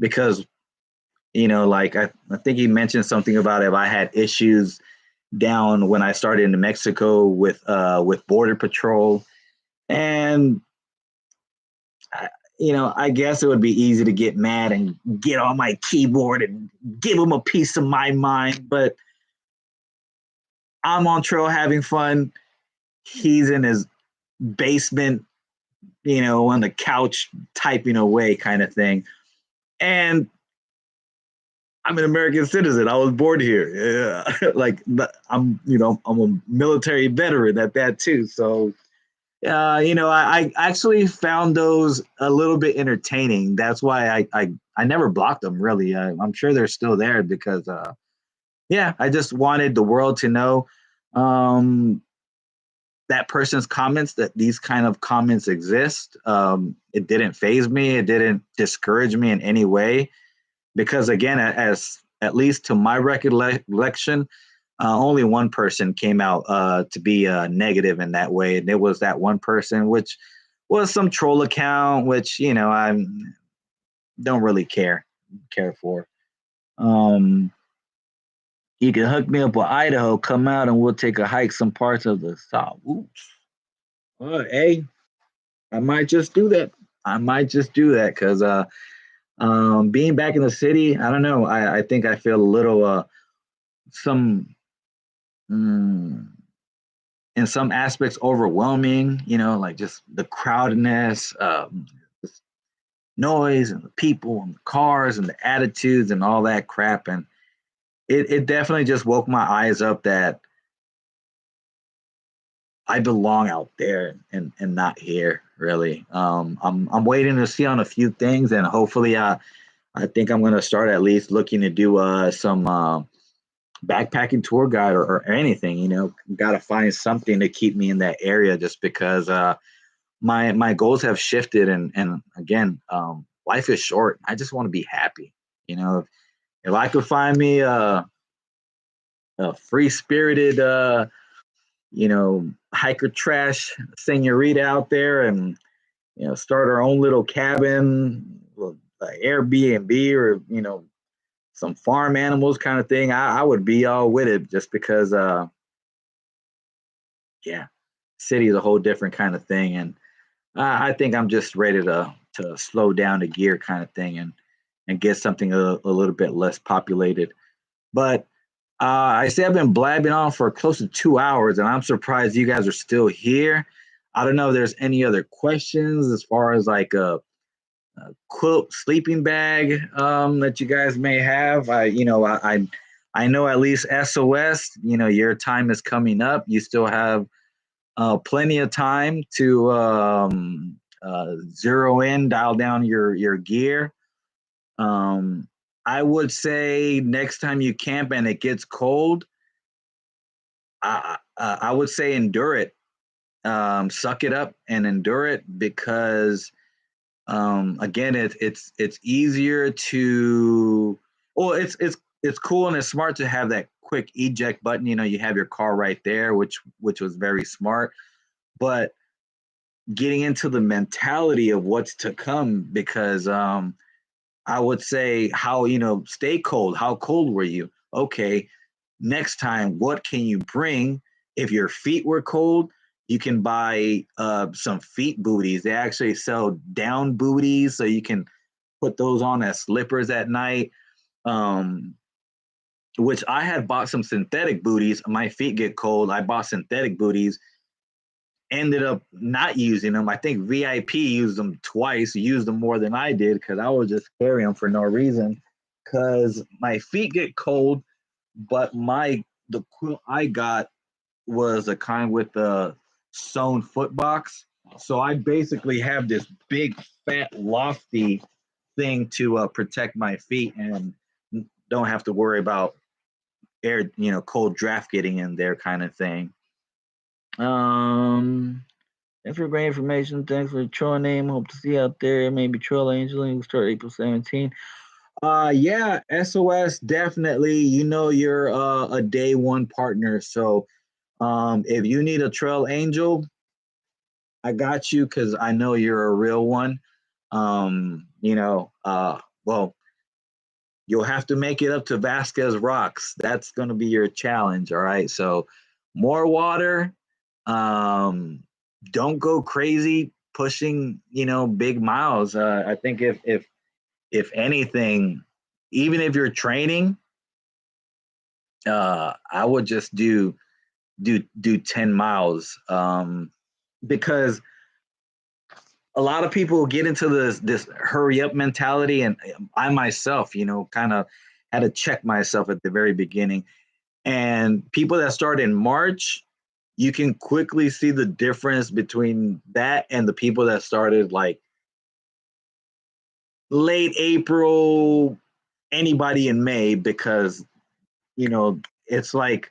Speaker 1: Because like I think he mentioned something about if I had issues down when I started in New Mexico with Border Patrol, and I guess it would be easy to get mad and get on my keyboard and give him a piece of my mind, but I'm on trail having fun. He's in his basement, on the couch typing away kind of thing. And I'm an American citizen. I was born here. Yeah. Like I'm a military veteran at that too. So I actually found those a little bit entertaining. That's why I never blocked them really. I'm sure they're still there because yeah, I just wanted the world to know um, that person's comments, that these kind of comments exist. It didn't phase me. It didn't discourage me in any way because again, as at least to my recollection, only one person came out to be negative in that way, and it was that one person, which was some troll account, which I don't really care for. Um, you can hook me up with Idaho. Come out and we'll take a hike some parts of the South. Oops. Hey, I might just do that. I might just do that because being back in the city, I don't know. I think I feel a little some mm, in some aspects overwhelming. Like just the crowdedness, the noise, and the people, and the cars, and the attitudes, and all that crap. And it definitely just woke my eyes up that I belong out there and not here. Really, I'm waiting to see on a few things, and hopefully, I think I'm gonna start at least looking to do some backpacking tour guide or anything. Got to find something to keep me in that area, just because my goals have shifted, and again, life is short. I just want to be happy. If I could find me a free spirited hiker trash senorita out there, and start our own little cabin, Airbnb, or some farm animals kind of thing, I would be all with it, just because yeah, city is a whole different kind of thing, and I think I'm just ready to slow down the gear kind of thing, and get something a little bit less populated. But I say I've been blabbing on for close to 2 hours, and I'm surprised you guys are still here. I don't know if there's any other questions as far as like quilt sleeping bag that you guys may have. I know at least SOS. Your time is coming up. You still have plenty of time to zero in, dial down your gear. Um, I would say next time you camp and it gets cold, I would say endure it. Suck it up and endure it because again, it's easier to. Well, it's cool and it's smart to have that quick eject button. You have your car right there, which was very smart. But getting into the mentality of what's to come, because I would say how stay cold. How cold were you? Okay, next time, what can you bring? If your feet were cold, you can buy some feet booties. They actually sell down booties, so you can put those on as slippers at night. Um, which I had bought some synthetic booties. My feet get cold. I bought synthetic booties. Ended up not using them. I think VIP used them twice. Used them more than I did because I was just carrying them for no reason. Because my feet get cold, but the quilt I got was a kind with a sewn foot box. So I basically have this big, fat, lofty thing to protect my feet and don't have to worry about air, cold draft getting in there, kind of thing. Um, Thanks for great information. Thanks for the trail name. Hope to see you out there. Maybe Trail Angel. We start April 17th. Yeah, SOS definitely. You're a day one partner. So if you need a Trail Angel, I got you because I know you're a real one. Well, you'll have to make it up to Vasquez Rocks. That's going to be your challenge. All right. So more water. Um, don't go crazy pushing, big miles. I think if anything, even if you're training, I would just do 10 miles. Because a lot of people get into this hurry up mentality, and I myself, kind of had to check myself at the very beginning. And people that start in March, you can quickly see the difference between that and the people that started like late April, anybody in May, because it's like,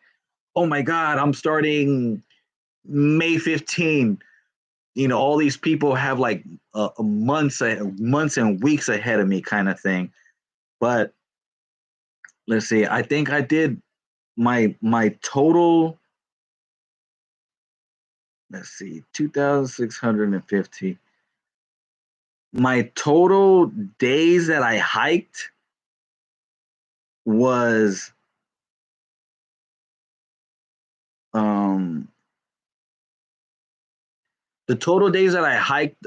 Speaker 1: oh my God, I'm starting May 15. All these people have like months and weeks ahead of me, kind of thing. But let's see, I think I did my total. Let's see, 2,650. My total days that I hiked was um the total days that I hiked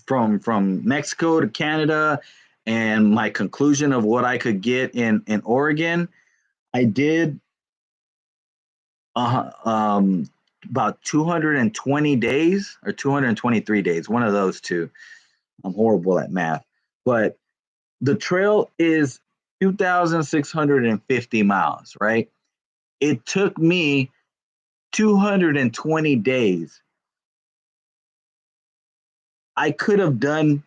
Speaker 1: from Mexico to Canada, and my conclusion of what I could get in Oregon, I did uh, um, about 220 days or 223 days, one of those two. I'm horrible at math, but the trail is 2,650 miles, right? It took me 220 days. I could have done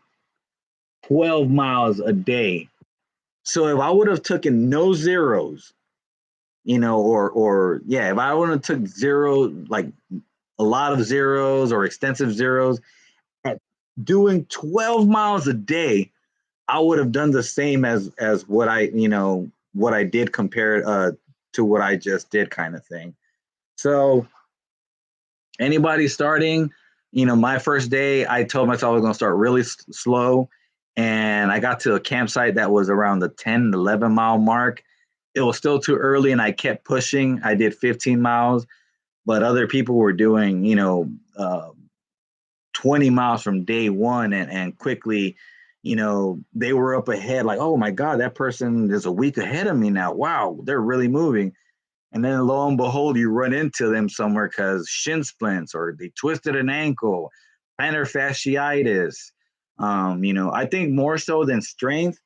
Speaker 1: 12 miles a day. So if I would have taken no zeros, or yeah, if I would have took zero, like a lot of zeros or extensive zeros, at doing 12 miles a day, I would have done the same as what I did compared to what I just did, kind of thing. So anybody starting, my first day, I told myself I was going to start really slow. And I got to a campsite that was around the 10, 11 mile mark. It was still too early and I kept pushing. I did 15 miles, but other people were doing, 20 miles from day one, and quickly, they were up ahead like, oh my God, that person is a week ahead of me now. Wow, they're really moving. And then lo and behold, you run into them somewhere because shin splints or they twisted an ankle, plantar fasciitis, I think more so than strength,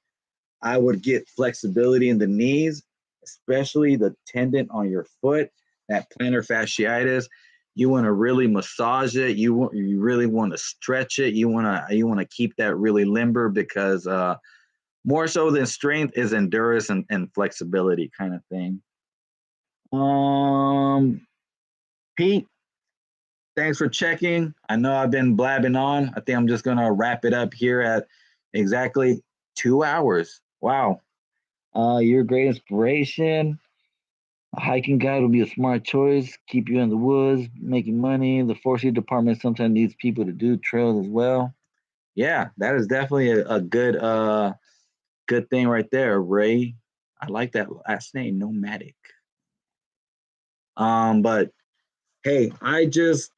Speaker 1: I would get flexibility in the knees, especially the tendon on your foot, that plantar fasciitis. You want to really massage it. You really want to stretch it. You want to keep that really limber because more so than strength is endurance and flexibility kind of thing. Um, Pete, thanks for checking. I know I've been blabbing on. I think I'm just gonna wrap it up here at exactly 2 hours. Wow. You're a great inspiration. A hiking guide would be a smart choice. Keep you in the woods, making money. The forestry department sometimes needs people to do trails as well. Yeah, that is definitely a good thing right there, Ray. I like that last name, nomadic. But hey, I just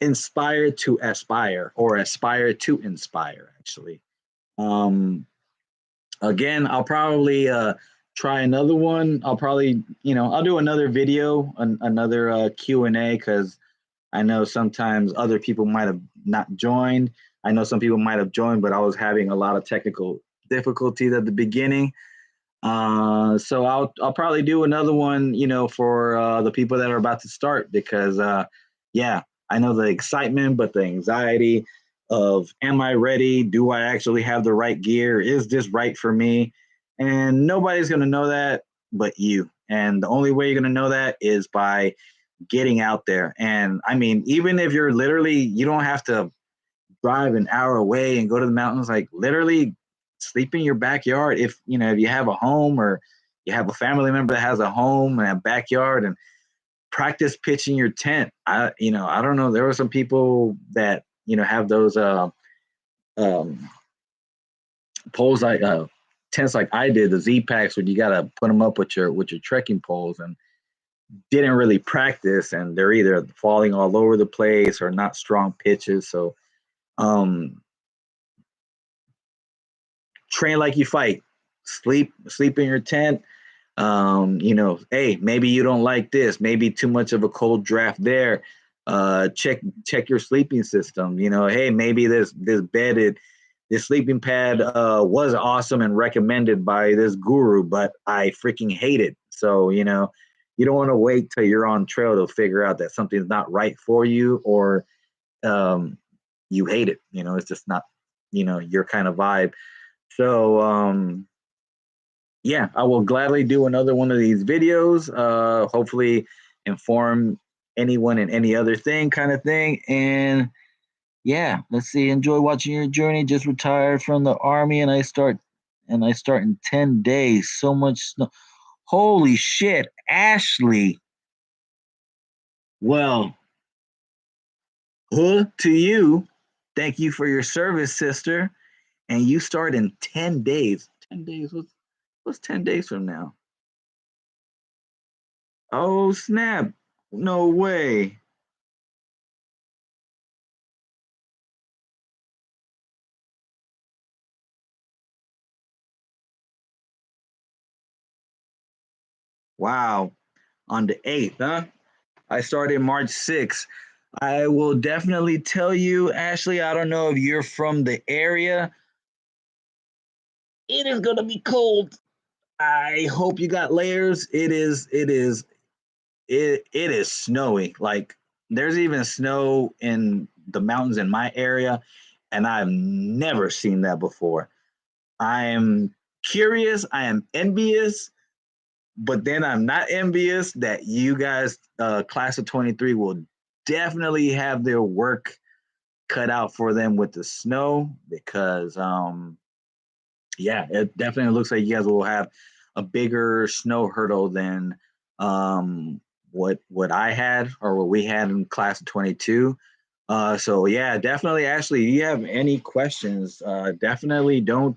Speaker 1: inspired to aspire or aspire to inspire actually. Um Again, I'll probably try another one. I'll probably, I'll do another video, another Q&A because I know sometimes other people might have not joined. I know some people might have joined, but I was having a lot of technical difficulties at the beginning. So I'll probably do another one, for the people that are about to start because yeah, I know the excitement, but the anxiety of am I ready? Do I actually have the right gear? Is this right for me? And nobody's gonna know that but you. And the only way you're gonna know that is by getting out there. And I mean, even if you're literally, you don't have to drive an hour away and go to the mountains, like literally sleep in your backyard. If you have a home or you have a family member that has a home and a backyard, and practice pitching your tent. I don't know. There were some people that have those um, poles like tents like I did, the Z packs, where you gotta put them up with your trekking poles, and didn't really practice, and they're either falling all over the place or not strong pitches. So um, train like you fight. Sleep in your tent. Hey, maybe you don't like this. Maybe too much of a cold draft there. Check your sleeping system. Hey, maybe this sleeping pad was awesome and recommended by this guru, but I freaking hate it. So you don't want to wait till you're on trail to figure out that something's not right for you, or um, you hate it. It's just not your kind of vibe. So yeah, I will gladly do another one of these videos. Hopefully, inform anyone and any other thing, kind of thing. And yeah, let's see. Enjoy watching your journey. Just retired from the army, and I start in 10 days. So much snow. Holy shit, Ashley. Well, huh to you. Thank you for your service, sister. And you start in 10 days. 10 days. What's 10 days from now? Oh snap! No way. Wow. On the 8th, huh? I started March 6th. I will definitely tell you, Ashley, I don't know if you're from the area. It is gonna be cold. I hope you got layers. It is snowy. Like there's even snow in the mountains in my area, and I've never seen that before. I am curious, I am envious, but then I'm not envious that you guys, class of 23, will definitely have their work cut out for them with the snow because, yeah, it definitely looks like you guys will have a bigger snow hurdle than what I had or what we had in class of 22. So yeah, definitely, Ashley, if you have any questions, definitely don't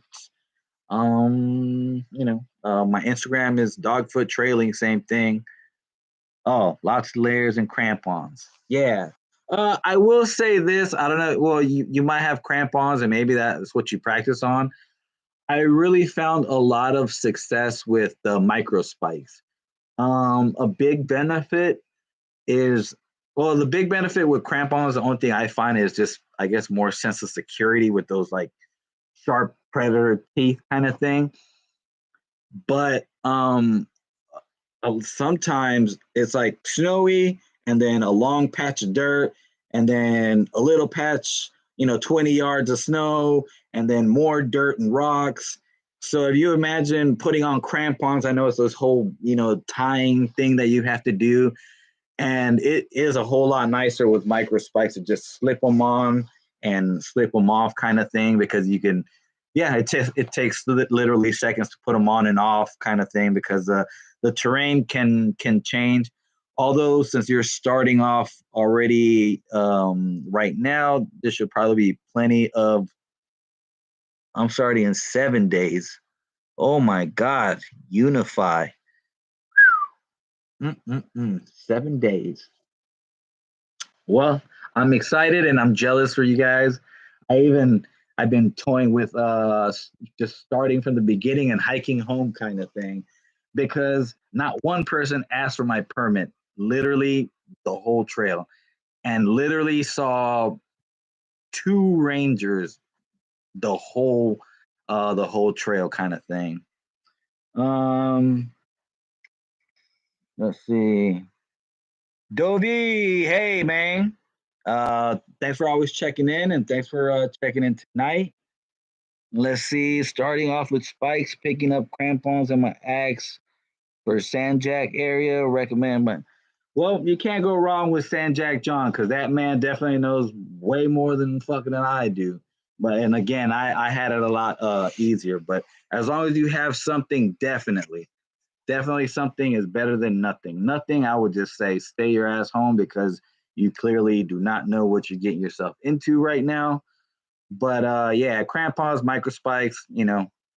Speaker 1: my Instagram is dogfoot trailing, same thing. Oh, lots of layers and crampons. Yeah. I will say this. I don't know. Well, you might have crampons, and maybe that's what you practice on. I really found a lot of success with the micro spikes. A big benefit is Well, the big benefit with crampons, the only thing I find is just, I guess, more sense of security with those like sharp predator teeth kind of thing. But sometimes it's like snowy and then a long patch of dirt and then a little patch, 20 yards of snow and then more dirt and rocks. So if you imagine putting on crampons, I know it's this whole, tying thing that you have to do. And it is a whole lot nicer with micro spikes to just slip them on and slip them off kind of thing because you can, yeah, it takes literally seconds to put them on and off kind of thing because the terrain can change. Although since you're starting off already right now, this should probably be plenty of. I'm starting in 7 days. Oh my God, Unify. 7 days. Well, I'm excited and I'm jealous for you guys. I've been toying with just starting from the beginning and hiking home kind of thing because not one person asked for my permit. Literally the whole trail and literally saw two rangers the whole trail kind of thing. Um let's see. Dovi, hey man. Thanks for always checking in and thanks for checking in tonight. Let's see, starting off with spikes, picking up crampons in my axe for Sanjak area. Recommend, but well, you can't go wrong with Sanjak John because that man definitely knows way more than fucking than I do. But and again, I had it a lot easier. But as long as you have something, definitely something is better than nothing. Nothing, I would just say stay your ass home because you clearly do not know what you're getting yourself into right now. But yeah, crampons, microspikes,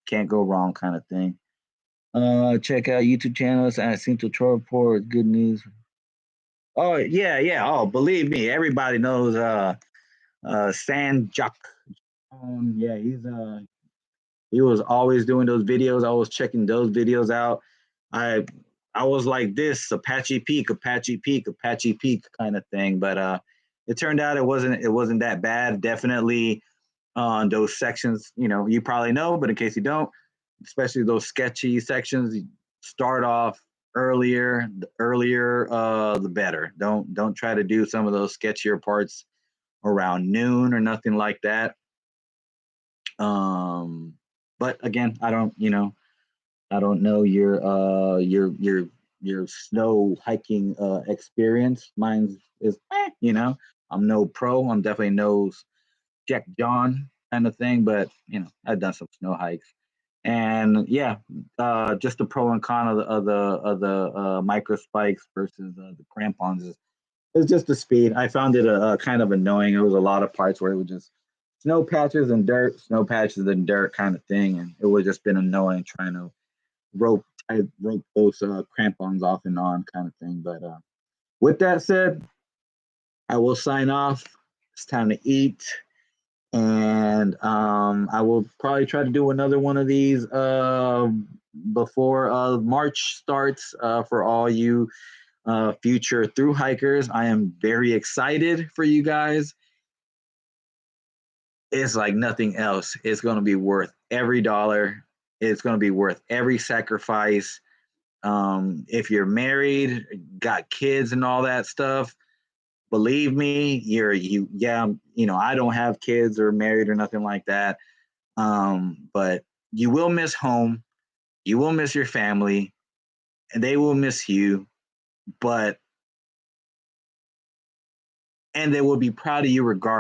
Speaker 1: can't go wrong kind of thing. Check out YouTube channels at Central Troll Report. Good news. Oh yeah, yeah. Oh, believe me, everybody knows Sanjak. Yeah, he was always doing those videos. I was checking those videos out. I I was like this Apache Peak, Apache Peak, Apache Peak kind of thing. But it turned out it wasn't that bad. Definitely on those sections, you probably know, but in case you don't, especially those sketchy sections, you start off earlier. The earlier, the better. Don't try to do some of those sketchier parts around noon or nothing like that. Um, but again, I don't know your snow hiking experience. Mine is, I'm no pro. I'm definitely no Jack John kind of thing, but I've done some snow hikes. And yeah, just the pro and con of the micro spikes versus the crampons is just the speed. I found it kind of annoying. It was a lot of parts where it was just snow patches and dirt kind of thing, and it would just been annoying trying to rope those crampons off and on kind of thing. But with that said, I will sign off. It's time to eat, and I will probably try to do another one of these before March starts for all you future through hikers. I am very excited for you guys. It's like nothing else. It's going to be worth every dollar. It's going to be worth every sacrifice. If you're married, got kids and all that stuff, believe me, yeah, I don't have kids or married or nothing like that. But you will miss home, you will miss your family, and they will miss you, but and they will be proud of you regardless.